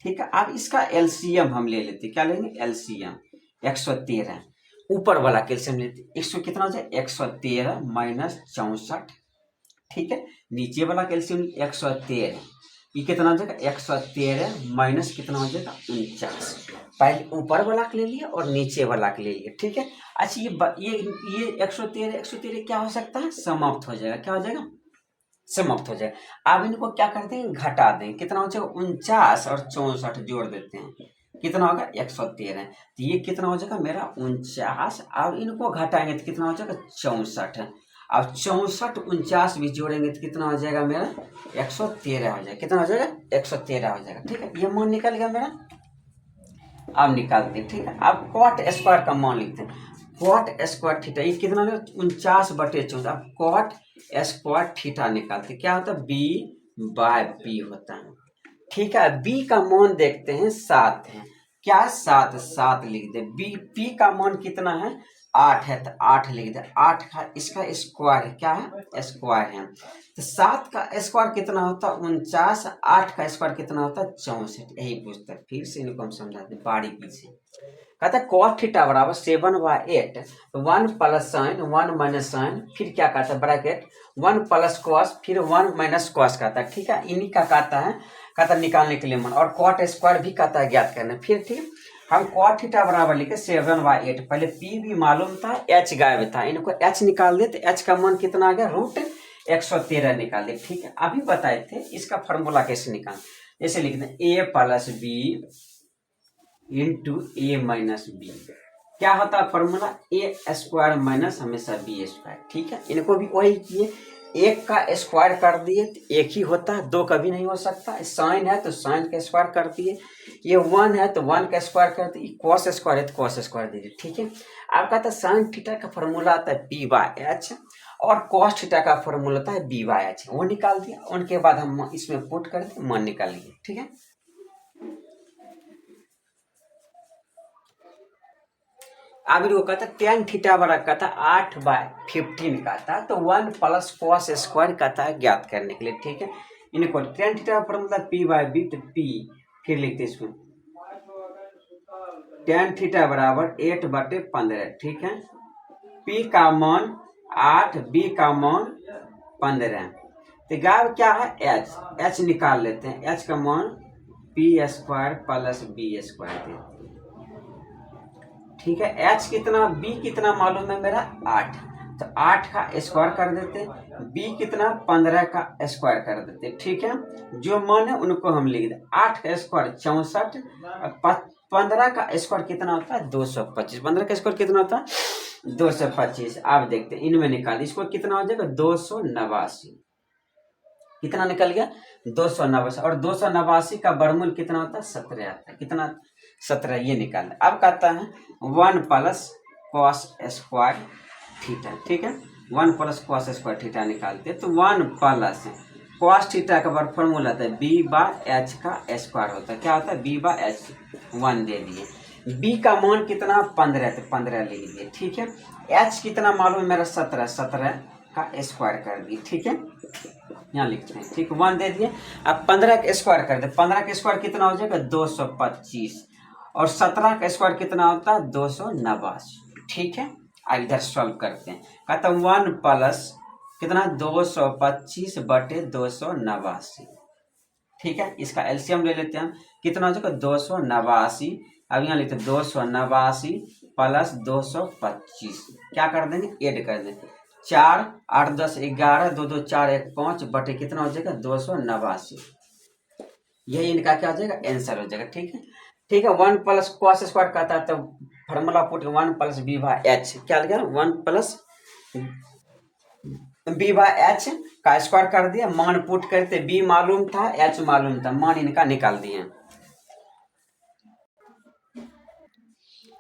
ठीक है। अब इसका एलसीएम हम ले लेते, क्या लेंगे एलसीएम 113, ऊपर वाला कैल्शियम लेते, 100 कितना हो जाए 113 माइनस 64, ठीक है। नीचे वाला कैल्शियम 113, ये कितना हो जाएगा 113 माइनस कितना हो जाएगा 49, पहले ऊपर वाला के ले लिया और नीचे वाला के ले लिया, ठीक है। अच्छा ये 113 क्या हो सकता है समाप्त हो जाएगा, क्या हो जाएगा समाप्त हो जाएगा। अब इनको क्या करते हैं घटा दें, कितना हो जाएगा 49 और 64 जोड़ देते हैं, कितना होगा 113, तो ये कितना हो जाएगा मेरा 49, और इनको घटाएंगे तो कितना हो जाएगा 64, अब 64 49 भी जोड़ेंगे तो कितना हो जाएगा मेरा 113 हो जाएगा, कितना हो जाएगा 113 हो जाएगा, ठीक है। ये मान निकल गया मेरा, अब निकालते हैं, ठीक है। अब कॉट स्क्वायर का मान लिखते हैं, कॉट स्क्वायर थीटा, ये कितना 49/14, अब कॉट स्क्वायर थीटा निकालते, क्या होता है b/b होता है, ठीक है। b का मान देखते हैं 7 है, क्या 7 लिख दे, p का मान कितना है 8 है, तो 8 लिख दे, 8 का इसका स्क्वायर है, क्या है स्क्वायर है, तो 7 का स्क्वायर कितना होता है 49, 8 का स्क्वायर कितना होता है 64, यही पूछता है। फिर से इनको हम समझाते बारीकी से, कहता है cos थीटा बराबर 7/8, 1 प्लस साइन 1 माइनस साइन, फिर क्या कहता है ब्रैकेट 1 प्लस कॉस, फिर 1 माइनस कॉस कहता है, ठीक है। इन्हीं का कहता है निकालने के लिए मन, और कॉट स्क्वायर भी कहता है ज्ञात करना। फिर ठीक हम कॉट थीटा बराबर लिखे 7/8, पहले p भी मालूम था, h गायब था, इनको h निकाल दे, तो h का मान कितना आ गया √113 निकाल दे, ठीक है। अभी बताए थे इसका फॉर्मूला कैसे निकाल, जैसे लिख दें a plus b into a minus b, क्या होता है फॉर्मूला a स्क्वायर माइनस हमेशा b स्क्वायर, ठीक है। इनको भी वही किए, एक का स्क्वायर कर दिए तो एक ही होता है, दो कभी नहीं हो सकता, साइन है तो साइन का स्क्वायर कर दिए, ये 1 है तो 1 का स्क्वायर कर दिए, कॉस स्क्वायर है तो कॉस स्क्वायर दीजिए, ठीक है। आपका था साइन थीटा का फॉर्मूला आता है p/h, और कॉस थीटा का फॉर्मूला आता है b/h, वो निकाल दिया, उनके बाद हम इसमें पुट कर दिए, मान निकाल लिए, ठीक है। अब वो कहता tan थीटा बराबर कहता 8/15 कहता, तो 1 प्लस कॉस स्क्वायर कहता है ज्ञात करने के लिए, ठीक है। इनको tan थीटा पर मतलब p/b, तो p फिर लिखते इसमें tan थीटा बराबर 8/15, ठीक है। p का मान 8, b का मान 15, तो गायब क्या है h निकाल लेते हैं, h का मान p² प्लस b² देते हैं, ठीक है। h कितना b कितना मालूम है मेरा 8, तो 8 का स्क्वायर कर देते, b कितना 15 का स्क्वायर कर देते, ठीक है। जो मान है उनको हम लिख दे, 8 का स्क्वायर 64, 15 का स्क्वायर कितना होता है 225, 15 का स्क्वायर कितना होता है 225। आप देखते हैं इनमें निकाल, इसको कितना हो जाएगा 289, कितना निकल गया 289, और 289 का वर्गमूल कितना होता है 17 आता है, कितना 17, ये निकाल। अब कहता है 1 प्लस कॉस स्क्वायर थीटा, ठीक है, 1 प्लस कॉस स्क्वायर थीटा निकालते हैं, तो 1 प्लस कॉस थीटा का वर्ग फॉर्मूला आता है b/h का स्क्वायर होता है, क्या होता है b/h, 1 दे दिए, b का मान कितना 15, तो 15 ले लीजिए, ठीक है। h कितना मालूम है मेरा 17 का स्क्वायर कर दिए, ठीक है, यहाँ लिखते हैं, ठीक 1 दे दिए। अब 15 का स्क्वायर कर दे, 15 का स्क्वायर कितना हो जाएगा 225, और 17 का स्क्वायर कितना होता है 289, ठीक है। अब इधर सॉल्व करते हैं, कहता 1 प्लस कितना 225/289, ठीक है। इसका एलसीएम ले लेते हैं हम, कितना हो जाएगा 289, अब यहाँ लेते 289 प्लस 225, क्या कर देंगे ऐड कर देंगे, 4 8 10 11, 2 2 4 1 5 बटे कितना हो जाएगा 289, यही इनका क्या हो जाएगा आंसर हो जाएगा, ठीक है। ठीक है, 1 प्लस कॉस स्क्वायर कहता है, तो फार्मूला पुट 1 प्लस b/h, क्या लग गया 1 प्लस b/h का स्क्वायर कर दिया, मान पुट करते, b मालूम था h मालूम था, मान इनका निकाल दिए।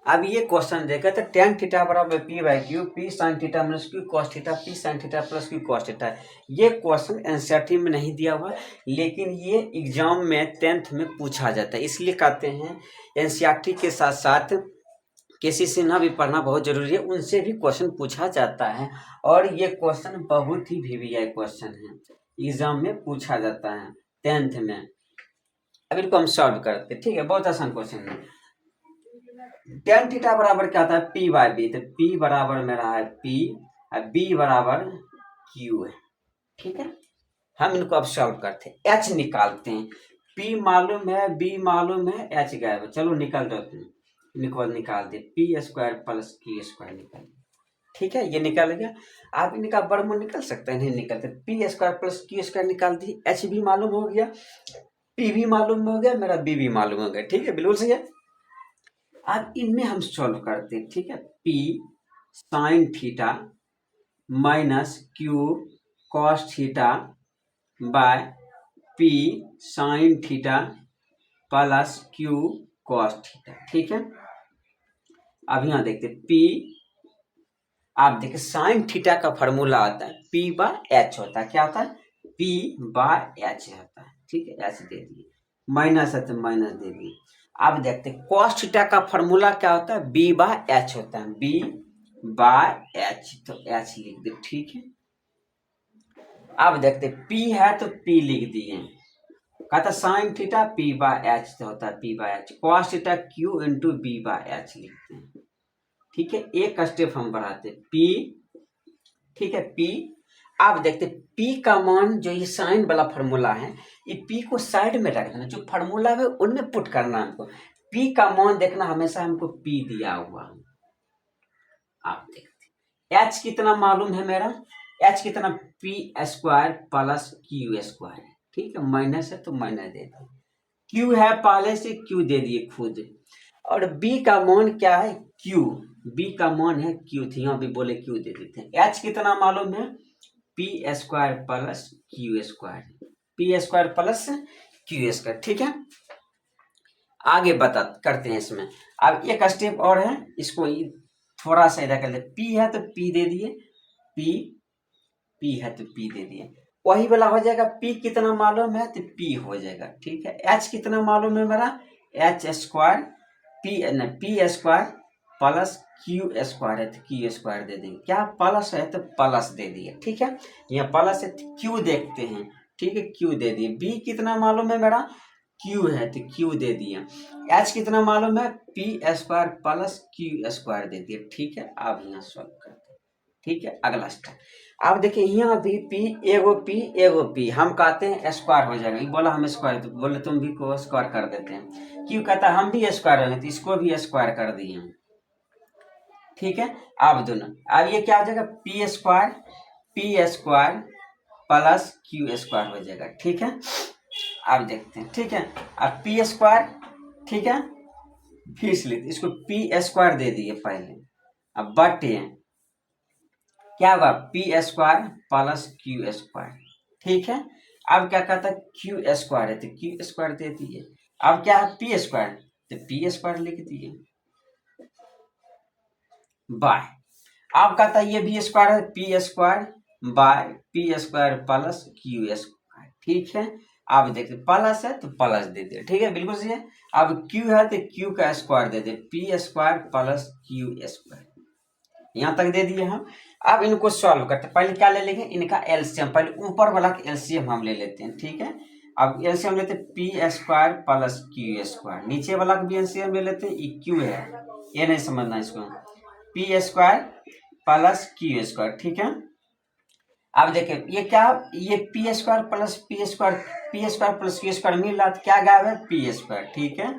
अब ये क्वेश्चन देखा तो tan थीटा बराबर p/q, p sin theta minus q cos theta, p sin theta plus q cos theta. ये क्वेश्चन एनसीईआरटी में नहीं दिया हुआ, लेकिन ये एग्जाम में 10th में पूछा जाता है, इसलिए कहते हैं एनसीईआरटी के साथ साथ केसी सिन्हा भी पढ़ना बहुत जरूरी है, उनसे भी क्वेश्चन पूछा जाता है और ये क्वेश्चन बहुत ही वीवीआई क्वेश्चन है, एग्जाम में पूछा जाता है 10th में। अब इनको हम सॉल्व करते हैं, ठीक है, बहुत आसान क्वेश्चन है। tan थीटा बराबर क्या होता है, p बाय बी, तो p बराबर मेरा है p और b बराबर q है, ठीक है। हम इनको अब सॉल्व करते हैं, h निकालते हैं, p मालूम है, b मालूम है, h गायब है, चलो निकल जाते हैं, निकाल दे, P square plus Q square निकाल, ठीक है, ये निकाल गया। आप इनका वर्गमूल निकल सकते हैं, नहीं निकलते, P square plus Q square निकाल दी, एच भी मालूम हो गया, पी भी मालूम हो गया, मेरा बी भी मालूम हो गया, ठीक है, बिल्कुल सही है। अब इनमें हम सॉल्व करते हैं, ठीक है, P sign theta minus Q cos theta by P sign theta plus Q cos theta, ठीक है। अब यहाँ देखते पी, आप देखिए साइन थीटा का फॉर्मूला आता है पी बाय एच होता है, क्या होता है, पी बाय एच होता है, ठीक है, एच दे दिए, माइनस है तो माइनस दे दिए। अब देखते कॉस थीटा का फॉर्मूला क्या होता है, बी बाय एच होता है, बी बाय एच, तो एच लिख दे, ठीक है। अब देखते पी है तो पी लिख दिए, कहता sine theta P by H होता है, P by H, cos theta Q into B by H लिखते हैं, ठीक है। एक स्टेप हम बढ़ाते पी, ठीक है, पी। आप देखते पी का मान जो ये साइन वाला फॉर्मूला है, ये पी को साइड में रख देना, जो फॉर्मूला है उनमें पुट करना हमको, पी का मान देखना हमेशा हमको पी दिया हुआ। आप देखते एच कितना मालूम है मेरा, एच कितना, P square plus Q square, ठीक है, माइनस है तो माइनस दे दिए, क्यू है पहले से क्यू दे दिए खुद, और बी का मान क्या है, क्यू, बी का मान है क्यू थी, यहाँ भी बोले क्यू दे देते हैं। एच कितना मालूम है, P square plus Q square, P square plus Q square, ठीक है। आगे बता करते हैं इसमें, अब एक स्टेप और है, इसको थोड़ा सा इधर कर ले, पी है तो पी दे दिए, पी, पी है तो पी दे दिए, वही वाला हो जाएगा, पी कितना मालूम है तो पी हो जाएगा, ठीक है। एच कितना मालूम है मेरा, H square, P square plus Q square है तो क्यू स्क्वायर दे देंगे, क्या प्लस है तो प्लस दे दिए, ठीक है, यहाँ प्लस है तो क्यू देखते हैं, ठीक है, क्यू दे दिए, बी कितना मालूम है मेरा, क्यू है तो क्यू दे दिए, एच कितना मालूम है, P square plus Q square दे दिए, ठीक है। अब यहाँ सॉल्व करते हैं, ठीक है, अगला स्टेप। अब देखिए यहाँ भी एगो पी हम कहते हैं स्क्वायर हो जाएगा, बोला हम स्क्वायर, तो बोले तुम भी को स्क्वायर कर देते हैं, क्यों कहता है हम भी स्क्वायर होंगे तो इसको भी स्क्वायर कर दिए, ठीक है। अब दोनों, अब ये क्या हो जाएगा, P square plus Q square हो जाएगा, ठीक है। अब देखते हैं, ठीक है, अब पी स्क्वायर, ठीक है, फिर से इसको पी स्क्वायर दे दिए पहले, अब बटे क्या होगा, P square plus Q square, ठीक है। अब क्या कहता है, क्यू स्क्वायर है तो क्यू स्क्वायर दे दिए, अब क्या है पी स्क्वायर तो पी स्क्वायर लिख दिए बाय, अब कहता है ये भी स्क्वायर है, P square by P square plus Q square, ठीक है। अब देखते प्लस है तो प्लस दे दिए, ठीक है, बिल्कुल सही है। अब क्यू है तो क्यू का स्क्वायर दे दिए, P square plus Q square, यहाँ तक दे दिए हम। अब इनको सॉल्व करते, पहले क्या ले लेंगे, इनका एलसीएम, पहले ऊपर वाला का एलसीएम हम ले लेते हैं, ठीक है। अब एलसीएम लेते हैं P square plus Q square, नीचे वाला का भी एलसीएम ले लेते हैं, ये क्यू है, ये नहीं समझना इसको, P square plus Q square, ठीक है। अब देखिए ये क्या, ये P square plus P square plus Q square मिल रहा है, क्या गायब है, पी स्क्वायर, ठीक है।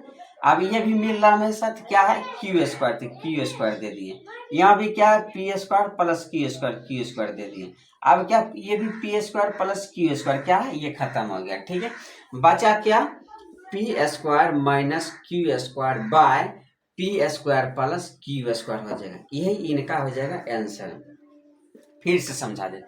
अब ये भी मिल रहा है मेरे साथ, क्या है, क्यू स्क्वायर, तो क्यू स्क्वायर दे दिए, यहाँ भी क्या है, P square plus Q square दे दिए। अब क्या, ये भी P square plus Q square क्या है, ये खत्म हो गया, ठीक है। बचा क्या, P square minus Q square by P square plus Q square हो जाएगा, यही इनका हो जाएगा आंसर। फिर से समझा दे,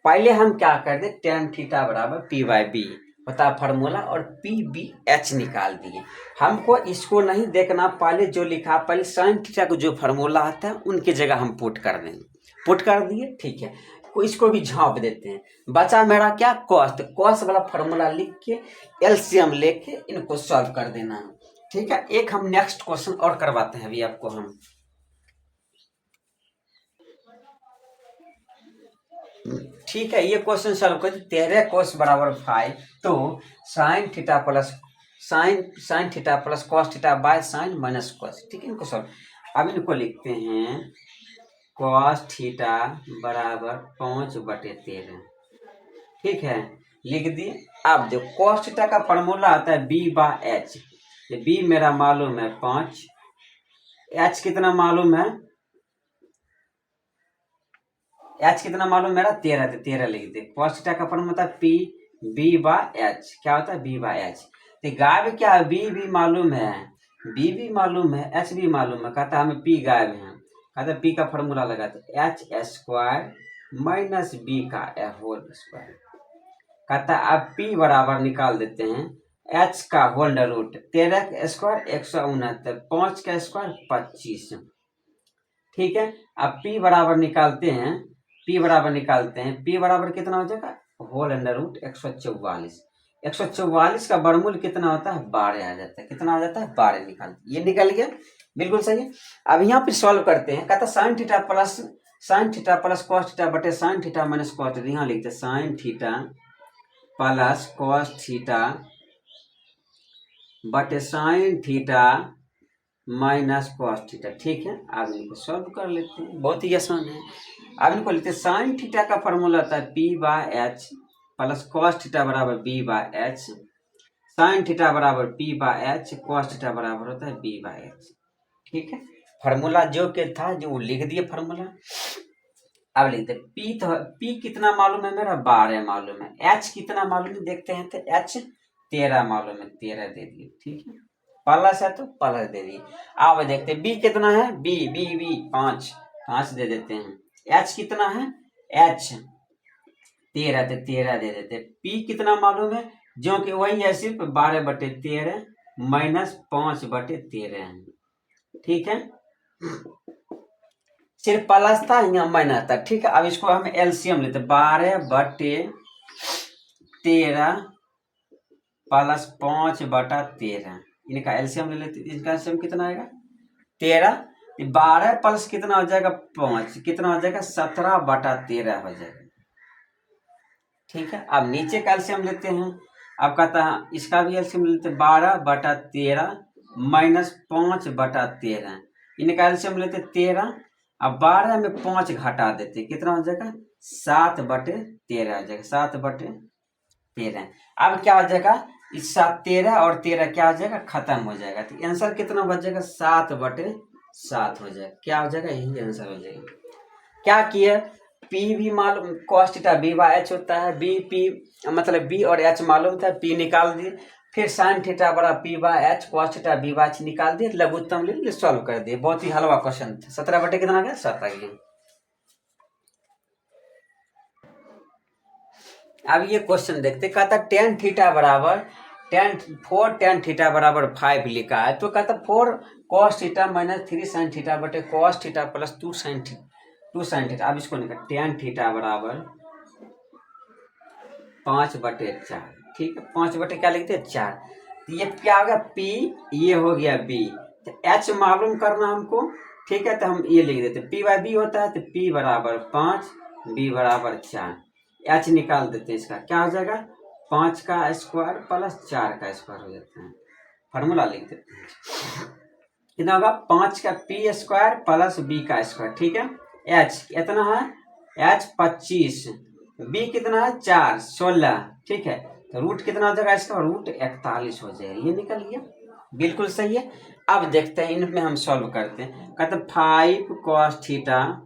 पहले हम क्या कर दे, tan थीटा बराबर पी बाय बी होता फार्मूला, और पी बी एच निकाल दिए। हमको इसको नहीं देखना, पहले जो लिखा, पहले साइन थीटा को जो फार्मूला आता है उनकी जगह हम पुट कर देंगे, पुट कर दिए, ठीक है। इसको भी झाँप देते हैं, बचा मेरा क्या, कॉस, तो कॉस वाला फार्मूला लिख के एलसीएम लेके इनको सॉल्व कर देना है, ठीक है। एक हम नेक्स्ट क्वेश्चन और करवाते हैं अभी आपको हम, ठीक है, ये क्वेश्चन सॉल्व कर 13 cos बराबर 5, तो sign theta plus sign theta plus cos theta by sine minus cos. ठीक है, इनको सॉल्व। अब इनको लिखते हैं कॉस थीटा बराबर 5/13। ठीक है, लिख दिए। अब जो कॉस थीटा का फॉर्मूला आता है B/H, ये B मेरा मालूम है 5, H कितना मालूम है, H कितना मालूम मेरा 13, तो 13 लिख दे। कॉस थीटा का फॉर्मूला होता है B/H, क्या होता है B/H। तो गायब क्या है, B मालूम है, B भी मालूम है, H भी मालूम है, कहता है हमें P गायब है, कहता है P का फॉर्मूला लगाते H² माइनस B का होल स्क्वायर। कहता है अब P बराबर निकाल देते हैं H का होल रूट 13 का स्क्वायर 169, 5 का स्क्वायर 25। ठीक है, अब P बराबर निकालते हैं, P बराबर कितना हो जाएगा, होल अंडर रूट 144। 144 का वर्गमूल कितना होता है, 12 आ जाता है। कितना आ जाता है, 12 निकाल, ये निकल गया, बिल्कुल सही है। अब यहाँ पे सॉल्व करते हैं, कहता sine theta plus cos theta बटे sine theta minus cos theta. यहाँ लिखते sine theta plus cos theta बटे sine theta minus cos theta. ठीक है, अब इनको सॉल्व कर लेते हैं, बहुत ही आसान है। अब इनको लेते हैं, साइन थीटा का फॉर्मूला होता है P/H प्लस कॉस थीटा बराबर B/H, साइन थीटा बराबर P/H, कॉस थीटा बराबर होता है B/H। ठीक है, फॉर्मूला जो के था जो लिख दिए फॉर्मूला। अब लिखते P, तो P कितना मालूम है मेरा, 12 मालूम है। H कितना मालूम है देखते हैं, तो H 13 मालूम है, 13 दे दिए। ठीक है, प्लस है तो प्लस दे दिए। अब देखते हैं B कितना है, B 5 दे देते हैं। H कितना है, H 13, तो 13 दे देते हैं। P कितना मालूम है, जो कि वही है, सिर्फ 12/13 माइनस 5/13 है। ठीक है, सिर्फ प्लस था, यहाँ माइनस था। ठीक है, अब इसको हम एलसीएम लेते, 12/13 प्लस 5/13, इनका एलसीएम ले लेते। इसका एलसीएम कितना आएगा, 13, 12 प्लस कितना हो जाएगा 5, कितना हो जाएगा 17/13 हो जाएगा। ठीक है, अब नीचे का एलसीएम लेते हैं। अब कहता है इसका भी एलसीएम लेते, 12/13 माइनस 5/13, इनका एलसीएम लेते 13। अब 12 में 5 घटा देते, कितना हो जाएगा 7/13 हो जाएगा, 7/13। अब क्या हो जाएगा, इस 13 और 13 क्या हो जाएगा, खत्म हो जाएगा। तो आंसर कितना बच जाएगा, 7/7 हो जाएगा। क्या हो जाएगा, यही आंसर हो जाएगा। क्या किया, P भी मालूम, cos थीटा B/H होता है, P मतलब B और H मालूम था, P निकाल दिए। फिर साइन थीटा बड़ा P/H, cos थीटा B/H निकाल दिए, लघुत्तम ले लिए, सॉल्व कर दिए। बहुत ही हलवा क्वेश्चन था। 17 कितना आ गया, 7 आ गया। अब ये क्वेश्चन देखते, कहता tan थीटा बराबर 4 tan थीटा बराबर 5 लिखा है, तो कहता 4 cos theta minus 3 sin theta बटे cos theta plus 2 sin theta. अब इसको निकाल, tan थीटा बराबर 5/4। ठीक है, 5 क्या लिखते हैं, 4। तो ये क्या हो गया, P, ये हो गया B, तो H मालूम करना हमको। ठीक है, तो हम ये लिख देते, P/B होता है, तो P बराबर 5, B बराबर 4। H निकाल देते हैं, इसका क्या हो जाएगा, 5 का स्क्वायर प्लस 4 का स्क्वायर हो जाता है। फार्मूला लिख देते हैं, कितना होगा, 5 का P² प्लस B का स्क्वायर। ठीक है, H इतना है, H 25, B कितना है 4, 16। ठीक है, तो रूट कितना हो जाएगा इसका, रूट 41 हो जाएगा। ये निकल गया, बिल्कुल सही है। अब देखते हैं, इनमें हम सॉल्व करते हैं। कहते 5 cos theta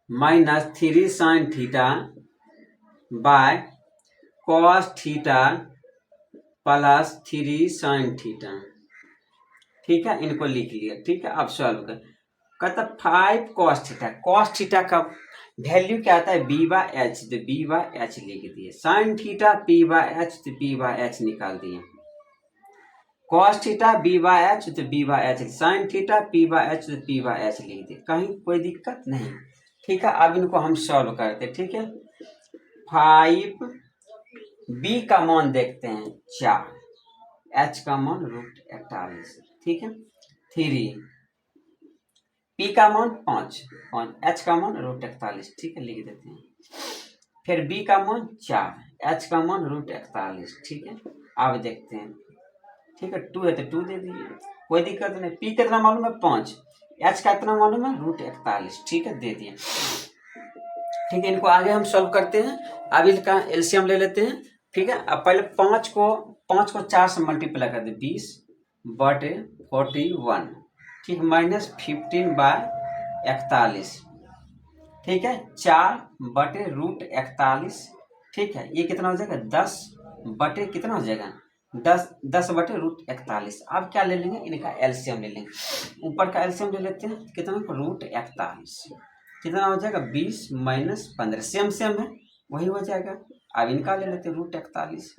minus 3 sin theta by cos theta plus 3 sin theta. ठीक है, इनको लिख लिया। ठीक है, अब सॉल्व कर, कहता 5 cos थीटा का वैल्यू क्या आता है, B/H, तो B/H लिख दिए। साइन थीटा P/H, तो P/H निकाल दिए। cos थीटा B/H, तो B/H, साइन थीटा P/H, तो P/H लिख दिए। कहीं कोई दिक्कत नहीं। ठीक है, अब इनको हम सॉल्व करते। ठीक है, 5, B का मान देखते हैं 4, H का मान √41। ठीक है, 3, P का मान 5, H का मान √41। ठीक है, लिख देते हैं। फिर b का मान 4, h का मान √41। ठीक है, अब देखते हैं। ठीक है, 2 है तो 2 दे दिए, कोई दिक्कत नहीं। p कितना मालूम है 5, h का इतना मालूम है √41। ठीक है, दे दिए। ठीक है, इनको आगे हम सॉल्व करते हैं। अब इनका एलसीएम ले लेते हैं। ठीक है, अब पहले 5 को 4 से मल्टीप्लाई कर दे, 20/41। ठीक, -15/41। ठीक है, 4/√41। ठीक है, ये कितना हो जाएगा 10 बटे कितना हो जाएगा 10/√41। अब क्या ले लेंगे, इनका एलसीएम ले लेंगे। ऊपर का एलसीएम ले लेते हैं, कितना √41, कितना हो जाएगा 20 - 15, सेम है, वही हो जाएगा। अब इनका ले लेते हैं √41,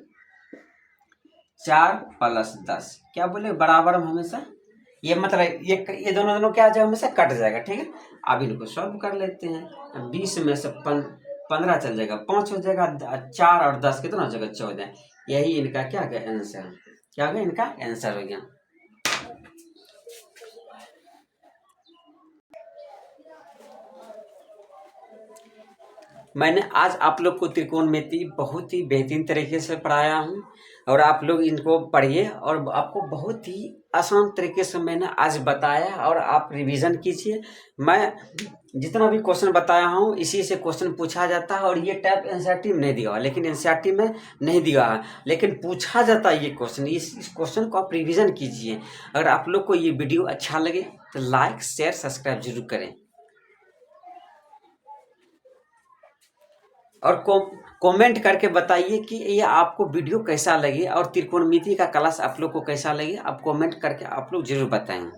4 + 10 क्या बोले बराबर में हमेशा, ये मतलब ये दोनों क्या जाए हमेशा कट जाएगा। ठीक है, अब इनको सॉल्व कर लेते हैं। 20 में से 15 चल जाएगा, 5 हो जाएगा, 4 और 10 कितना हो जाएगा 14। यही इनका क्या गया आंसर, क्या गया इनका आंसर हो गया। मैंने आज आप लोग को त्रिकोणमिति बहुत ही बेहतरीन तरीके से पढ़ाया हूँ, और आप लोग इनको पढ़िए, और आपको बहुत ही आसान तरीके से मैंने आज बताया, और आप रिवीजन कीजिए। मैं जितना भी क्वेश्चन बताया हूँ इसी से क्वेश्चन पूछा जाता है, और ये टाइप एनसीईआरटी में नहीं दिया हुआ, लेकिन एनसीईआरटी में नहीं दिया है, लेकिन पूछा जाता है ये क्वेश्चन। इस क्वेश्चन को आप रिविज़न कीजिए। अगर आप लोग को ये वीडियो अच्छा लगे तो लाइक शेयर सब्सक्राइब जरूर करें, और कमेंट करके बताइए कि ये आपको वीडियो कैसा लगे, और त्रिकोणमिति का क्लास आप लोग को कैसा लगे। आप कमेंट करके आप लोग जरूर बताएं।